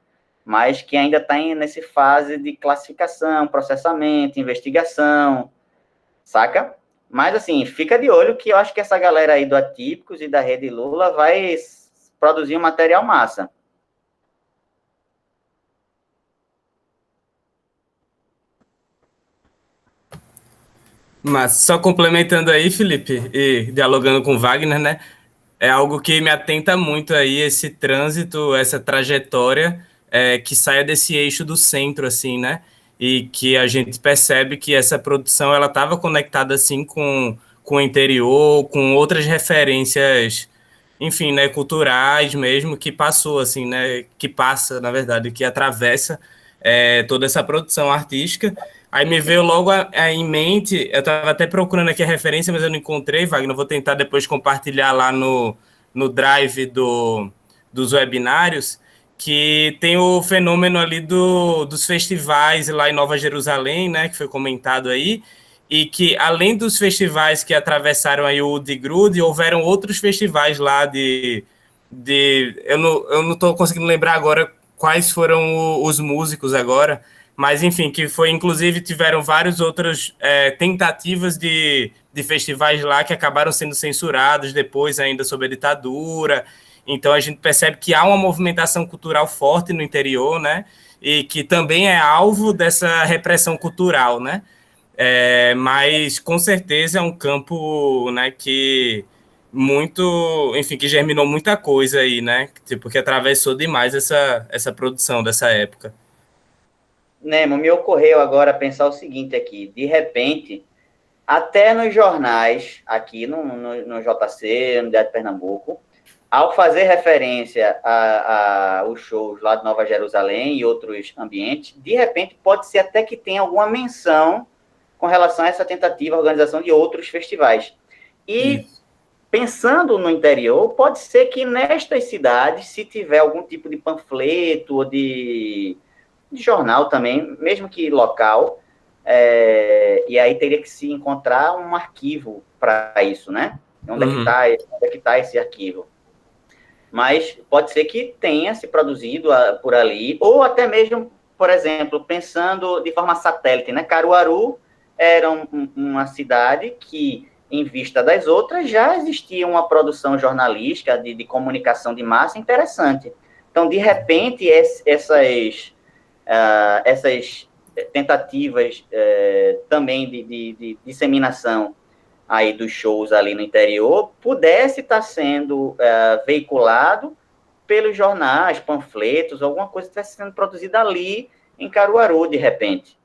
mas que ainda está nessa fase de classificação, processamento, investigação, saca? Mas, assim, fica de olho que eu acho que essa galera aí do Atípicos e da Rede Lula vai produzir um material massa. Mas só complementando aí, Felipe, e dialogando com Wagner, né? É algo que me atenta muito aí, esse trânsito, essa trajetória que saia desse eixo do centro, assim, né? E que a gente percebe que essa produção ela estava conectada assim com o interior, com outras referências, enfim, né, culturais mesmo, que passou assim, né, que passa, na verdade, que atravessa toda essa produção artística. Aí me veio logo em mente, eu estava até procurando aqui a referência, mas eu não encontrei, Wagner, vou tentar depois compartilhar lá no drive dos webinários, que tem o fenômeno ali dos festivais lá em Nova Jerusalém, né, que foi comentado aí, e que além dos festivais que atravessaram aí o Udigrude, houveram outros festivais lá eu não estou conseguindo lembrar agora quais foram os músicos agora, mas enfim, que foi, inclusive, tiveram várias outras tentativas de festivais lá que acabaram sendo censurados depois ainda sob a ditadura. Então a gente percebe que há uma movimentação cultural forte no interior, né? E que também é alvo dessa repressão cultural, né? Mas com certeza é um campo, né, que muito, enfim, que germinou muita coisa aí, né? Tipo, que atravessou demais essa produção dessa época. Nemo, me ocorreu agora pensar o seguinte aqui, de repente, até nos jornais, aqui no JC, no Diário de Pernambuco, ao fazer referência aos shows lá de Nova Jerusalém e outros ambientes, de repente pode ser até que tenha alguma menção com relação a essa tentativa de organização de outros festivais. E pensando no interior, pode ser que nestas cidades, se tiver algum tipo de panfleto ou de jornal também, mesmo que local, e aí teria que se encontrar um arquivo para isso, né? Onde é que está esse arquivo? Mas pode ser que tenha se produzido por ali, ou até mesmo, por exemplo, pensando de forma satélite, né? Caruaru era uma cidade que, em vista das outras, já existia uma produção jornalística de comunicação de massa interessante. Então, de repente, essas tentativas também de disseminação aí dos shows ali no interior pudesse estar sendo veiculado pelos jornais, panfletos, alguma coisa que estivesse sendo produzida ali em Caruaru, de repente.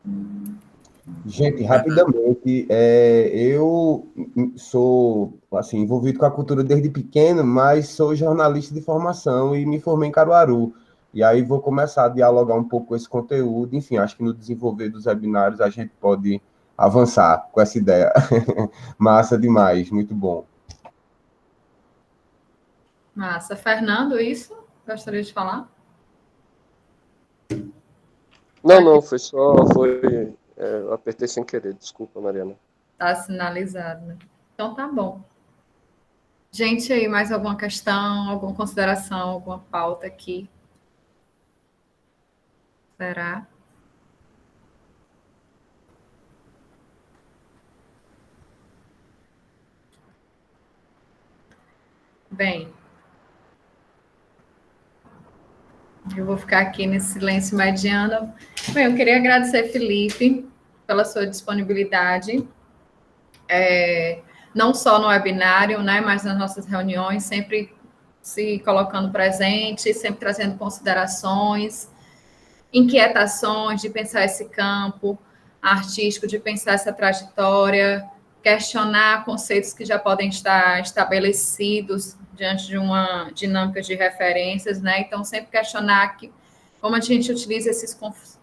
Gente, rapidamente, eu sou assim, envolvido com a cultura desde pequeno, mas sou jornalista de formação e me formei em Caruaru. E aí vou começar a dialogar um pouco com esse conteúdo. Enfim, acho que no desenvolver dos webinários a gente pode avançar com essa ideia. Massa demais, muito bom. Massa. Fernando, isso? Gostaria de falar? Não, foi eu apertei sem querer, desculpa, Mariana. Tá sinalizado, né? Então tá bom. Gente, aí mais alguma questão, alguma consideração, alguma pauta aqui? Será? Bem, eu vou ficar aqui nesse silêncio mediano. Bem, eu queria agradecer, Felipe, pela sua disponibilidade, não só no webinário, né, mas nas nossas reuniões, sempre se colocando presente, sempre trazendo considerações, inquietações de pensar esse campo artístico, de pensar essa trajetória, questionar conceitos que já podem estar estabelecidos diante de uma dinâmica de referências, né? Então, sempre questionar como a gente utiliza esses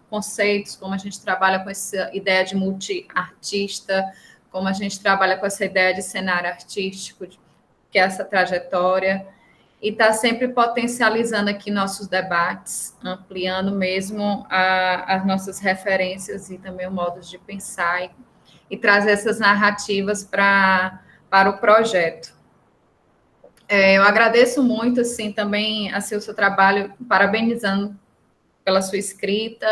conceitos, como a gente trabalha com essa ideia de multi-artista, como a gente trabalha com essa ideia de cenário artístico, que é essa trajetória, e está sempre potencializando aqui nossos debates, ampliando mesmo as nossas referências e também o modo de pensar e trazer essas narrativas para o projeto. Eu agradeço muito, assim, também assim, o seu trabalho, parabenizando pela sua escrita,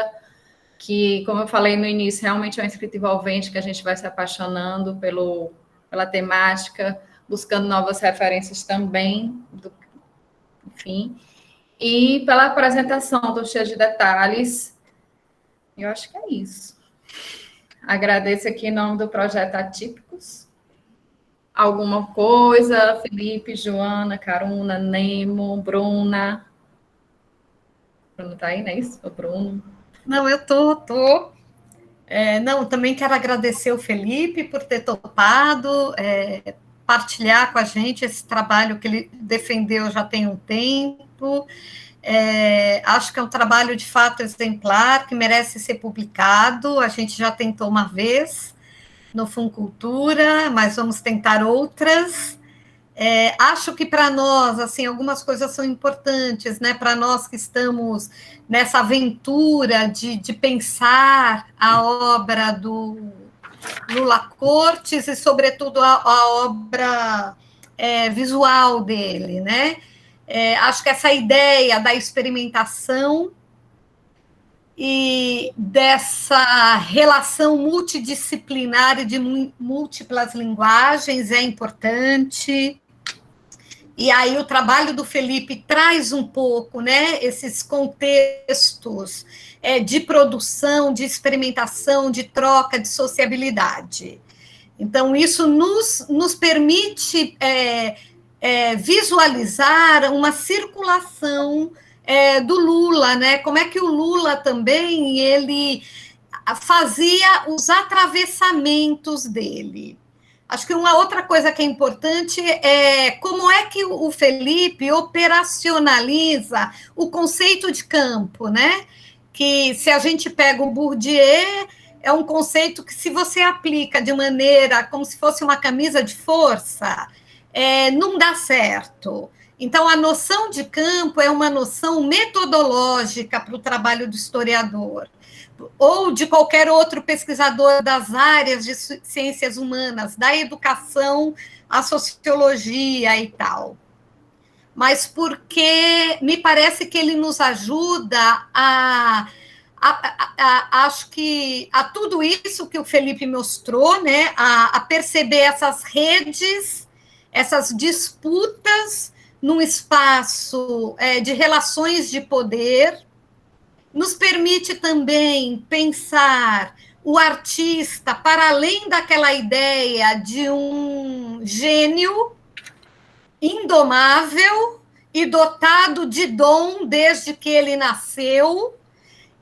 que, como eu falei no início, realmente é uma escrita envolvente, que a gente vai se apaixonando pela temática, buscando novas referências também, enfim, e pela apresentação, estou cheia de detalhes. Eu acho que é isso. Agradeço aqui em nome do Projeto Atípicos. Alguma coisa, Felipe, Joana, Caruna, Nemo, Bruna? Bruno tá aí, não é isso? O Bruno. Não, eu tô. Não, também quero agradecer o Felipe por ter topado partilhar com a gente esse trabalho que ele defendeu já tem um tempo. Acho que é um trabalho de fato exemplar, que merece ser publicado. A gente já tentou uma vez no Funcultura, mas vamos tentar outras. Acho que para nós, assim, algumas coisas são importantes, né? Para nós que estamos nessa aventura de pensar a obra do Lula Cortes e, sobretudo, a obra visual dele, né? Acho que essa ideia da experimentação e dessa relação multidisciplinar e de múltiplas linguagens é importante. E aí o trabalho do Felipe traz um pouco, né, esses contextos de produção, de experimentação, de troca, de sociabilidade. Então, isso nos permite visualizar uma circulação do Lula, né? Como é que o Lula também ele fazia os atravessamentos dele. Acho que uma outra coisa que é importante é como é que o Felipe operacionaliza o conceito de campo, né? Que se a gente pega o Bourdieu, é um conceito que, se você aplica de maneira como se fosse uma camisa de força, não dá certo. Então, a noção de campo é uma noção metodológica para o trabalho do historiador, ou de qualquer outro pesquisador das áreas de ciências humanas, da educação à sociologia e tal. Mas porque me parece que ele nos ajuda acho que a tudo isso que o Felipe mostrou, né, a perceber essas redes, essas disputas num espaço de relações de poder, nos permite também pensar o artista para além daquela ideia de um gênio indomável e dotado de dom desde que ele nasceu,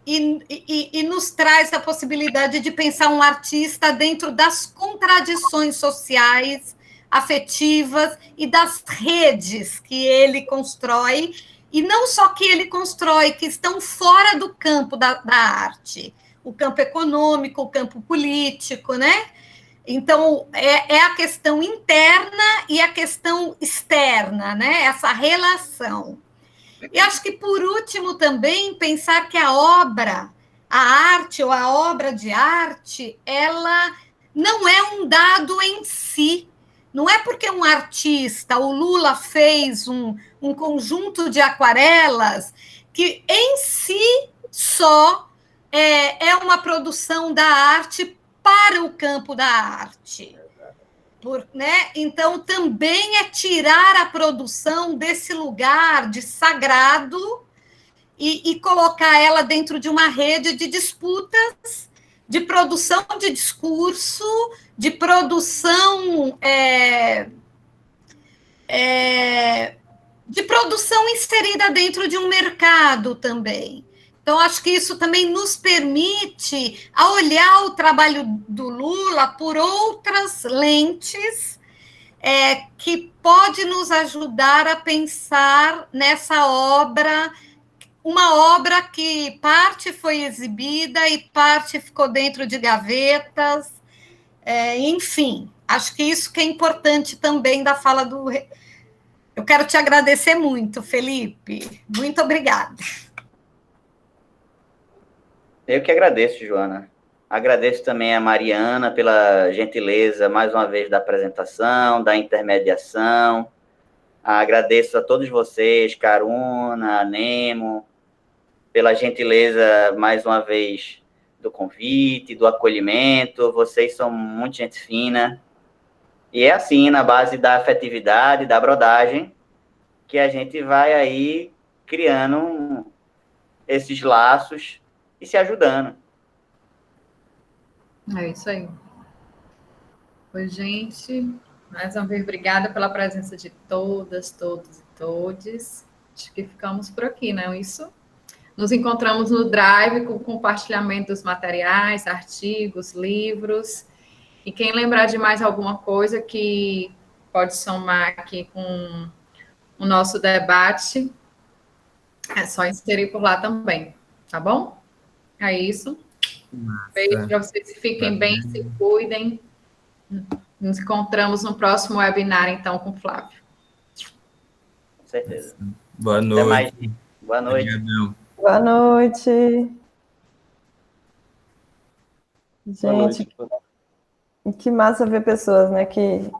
e nos traz a possibilidade de pensar um artista dentro das contradições sociais, afetivas e das redes que ele constrói, e não só que ele constrói, que estão fora do campo da arte, o campo econômico, o campo político, né? Então, é a questão interna e a questão externa, né? Essa relação. E acho que, por último, também pensar que a obra, a arte ou a obra de arte, ela não é um dado em si. Não é porque um artista, o Lula fez um conjunto de aquarelas, que em si só é uma produção da arte para o campo da arte. Né? Então, também é tirar a produção desse lugar de sagrado e colocar ela dentro de uma rede de disputas, de produção de discurso, de produção de produção inserida dentro de um mercado também. Então, acho que isso também nos permite a olhar o trabalho do Lula por outras lentes, que pode nos ajudar a pensar nessa obra, uma obra que parte foi exibida e parte ficou dentro de gavetas, enfim, acho que isso que é importante também da fala do... Eu quero te agradecer muito, Felipe. Muito obrigada. Eu que agradeço, Joana. Agradeço também a Mariana pela gentileza, mais uma vez, da apresentação, da intermediação. Agradeço a todos vocês, Caruna, Nemo, pela gentileza, mais uma vez, do convite, do acolhimento. Vocês são muito gente fina. E é assim, na base da afetividade, da brodagem, que a gente vai aí criando esses laços e se ajudando. É isso aí. Oi, gente. Mais uma vez, obrigada pela presença de todas, todos e todes. Acho que ficamos por aqui, não é isso? Nos encontramos no Drive com o compartilhamento dos materiais, artigos, livros. E quem lembrar de mais alguma coisa que pode somar aqui com o nosso debate, é só inserir por lá também, tá bom? É isso. Beijo para vocês, fiquem bem, se cuidem. Nos encontramos no próximo webinar, então, com o Flávio. Com certeza. Boa Até noite. mais. Boa noite. Obrigadão. Boa noite. Boa Gente, noite. que massa ver pessoas, né, que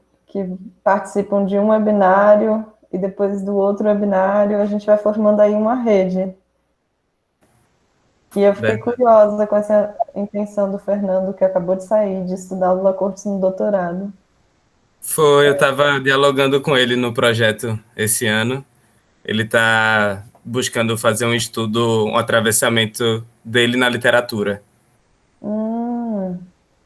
participam de um webinário e depois do outro webinário, a gente vai formando aí uma rede. E eu fiquei curiosa com essa intenção do Fernando, que acabou de sair, de estudar Lula Cortes no doutorado. Eu estava dialogando com ele no projeto esse ano. Ele está buscando fazer um estudo, um atravessamento dele na literatura.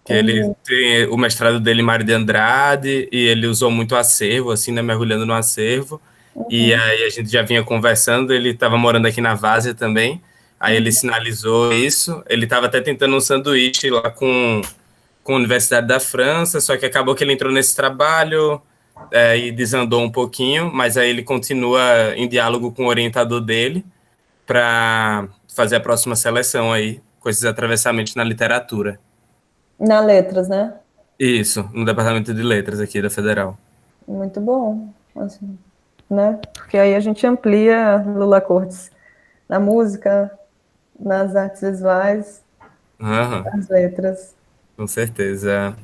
Que ele tem o mestrado dele em Mário de Andrade, e ele usou muito acervo, assim, né, mergulhando no acervo. E aí a gente já vinha conversando, ele estava morando aqui na Várzea também, aí ele sinalizou isso. Ele estava até tentando um sanduíche lá com a Universidade da França, só que acabou que ele entrou nesse trabalho e desandou um pouquinho, mas aí ele continua em diálogo com o orientador dele para fazer a próxima seleção aí, com esses atravessamentos na literatura. Na Letras, né? Isso, no Departamento de Letras aqui da Federal. Muito bom, assim, né? Porque aí a gente amplia Lula Cortes na música, nas artes visuais, nas letras. Com certeza.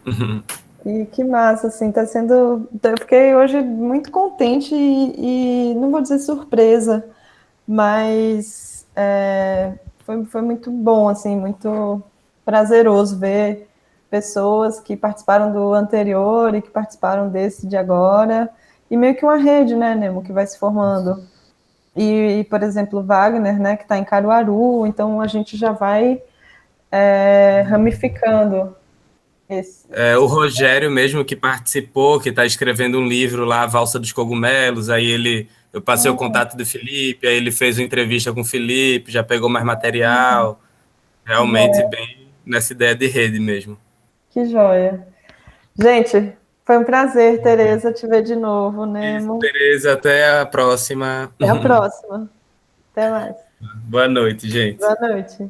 E que massa, assim, tá sendo... Eu fiquei hoje muito contente e não vou dizer surpresa, mas foi muito bom, assim, muito prazeroso ver pessoas que participaram do anterior e que participaram desse de agora, e meio que uma rede, né, Nemo, que vai se formando. E por exemplo, Wagner, né, que está em Caruaru, então a gente já vai ramificando esse. O Rogério mesmo que participou, que está escrevendo um livro lá, A Valsa dos Cogumelos, aí eu passei o contato do Felipe, aí ele fez uma entrevista com o Felipe, já pegou mais material, realmente bem nessa ideia de rede mesmo. Que joia. Gente, foi um prazer, Tereza, te ver de novo, Nemo. Tereza, até a próxima. Até a próxima. Até mais. Boa noite, gente. Boa noite.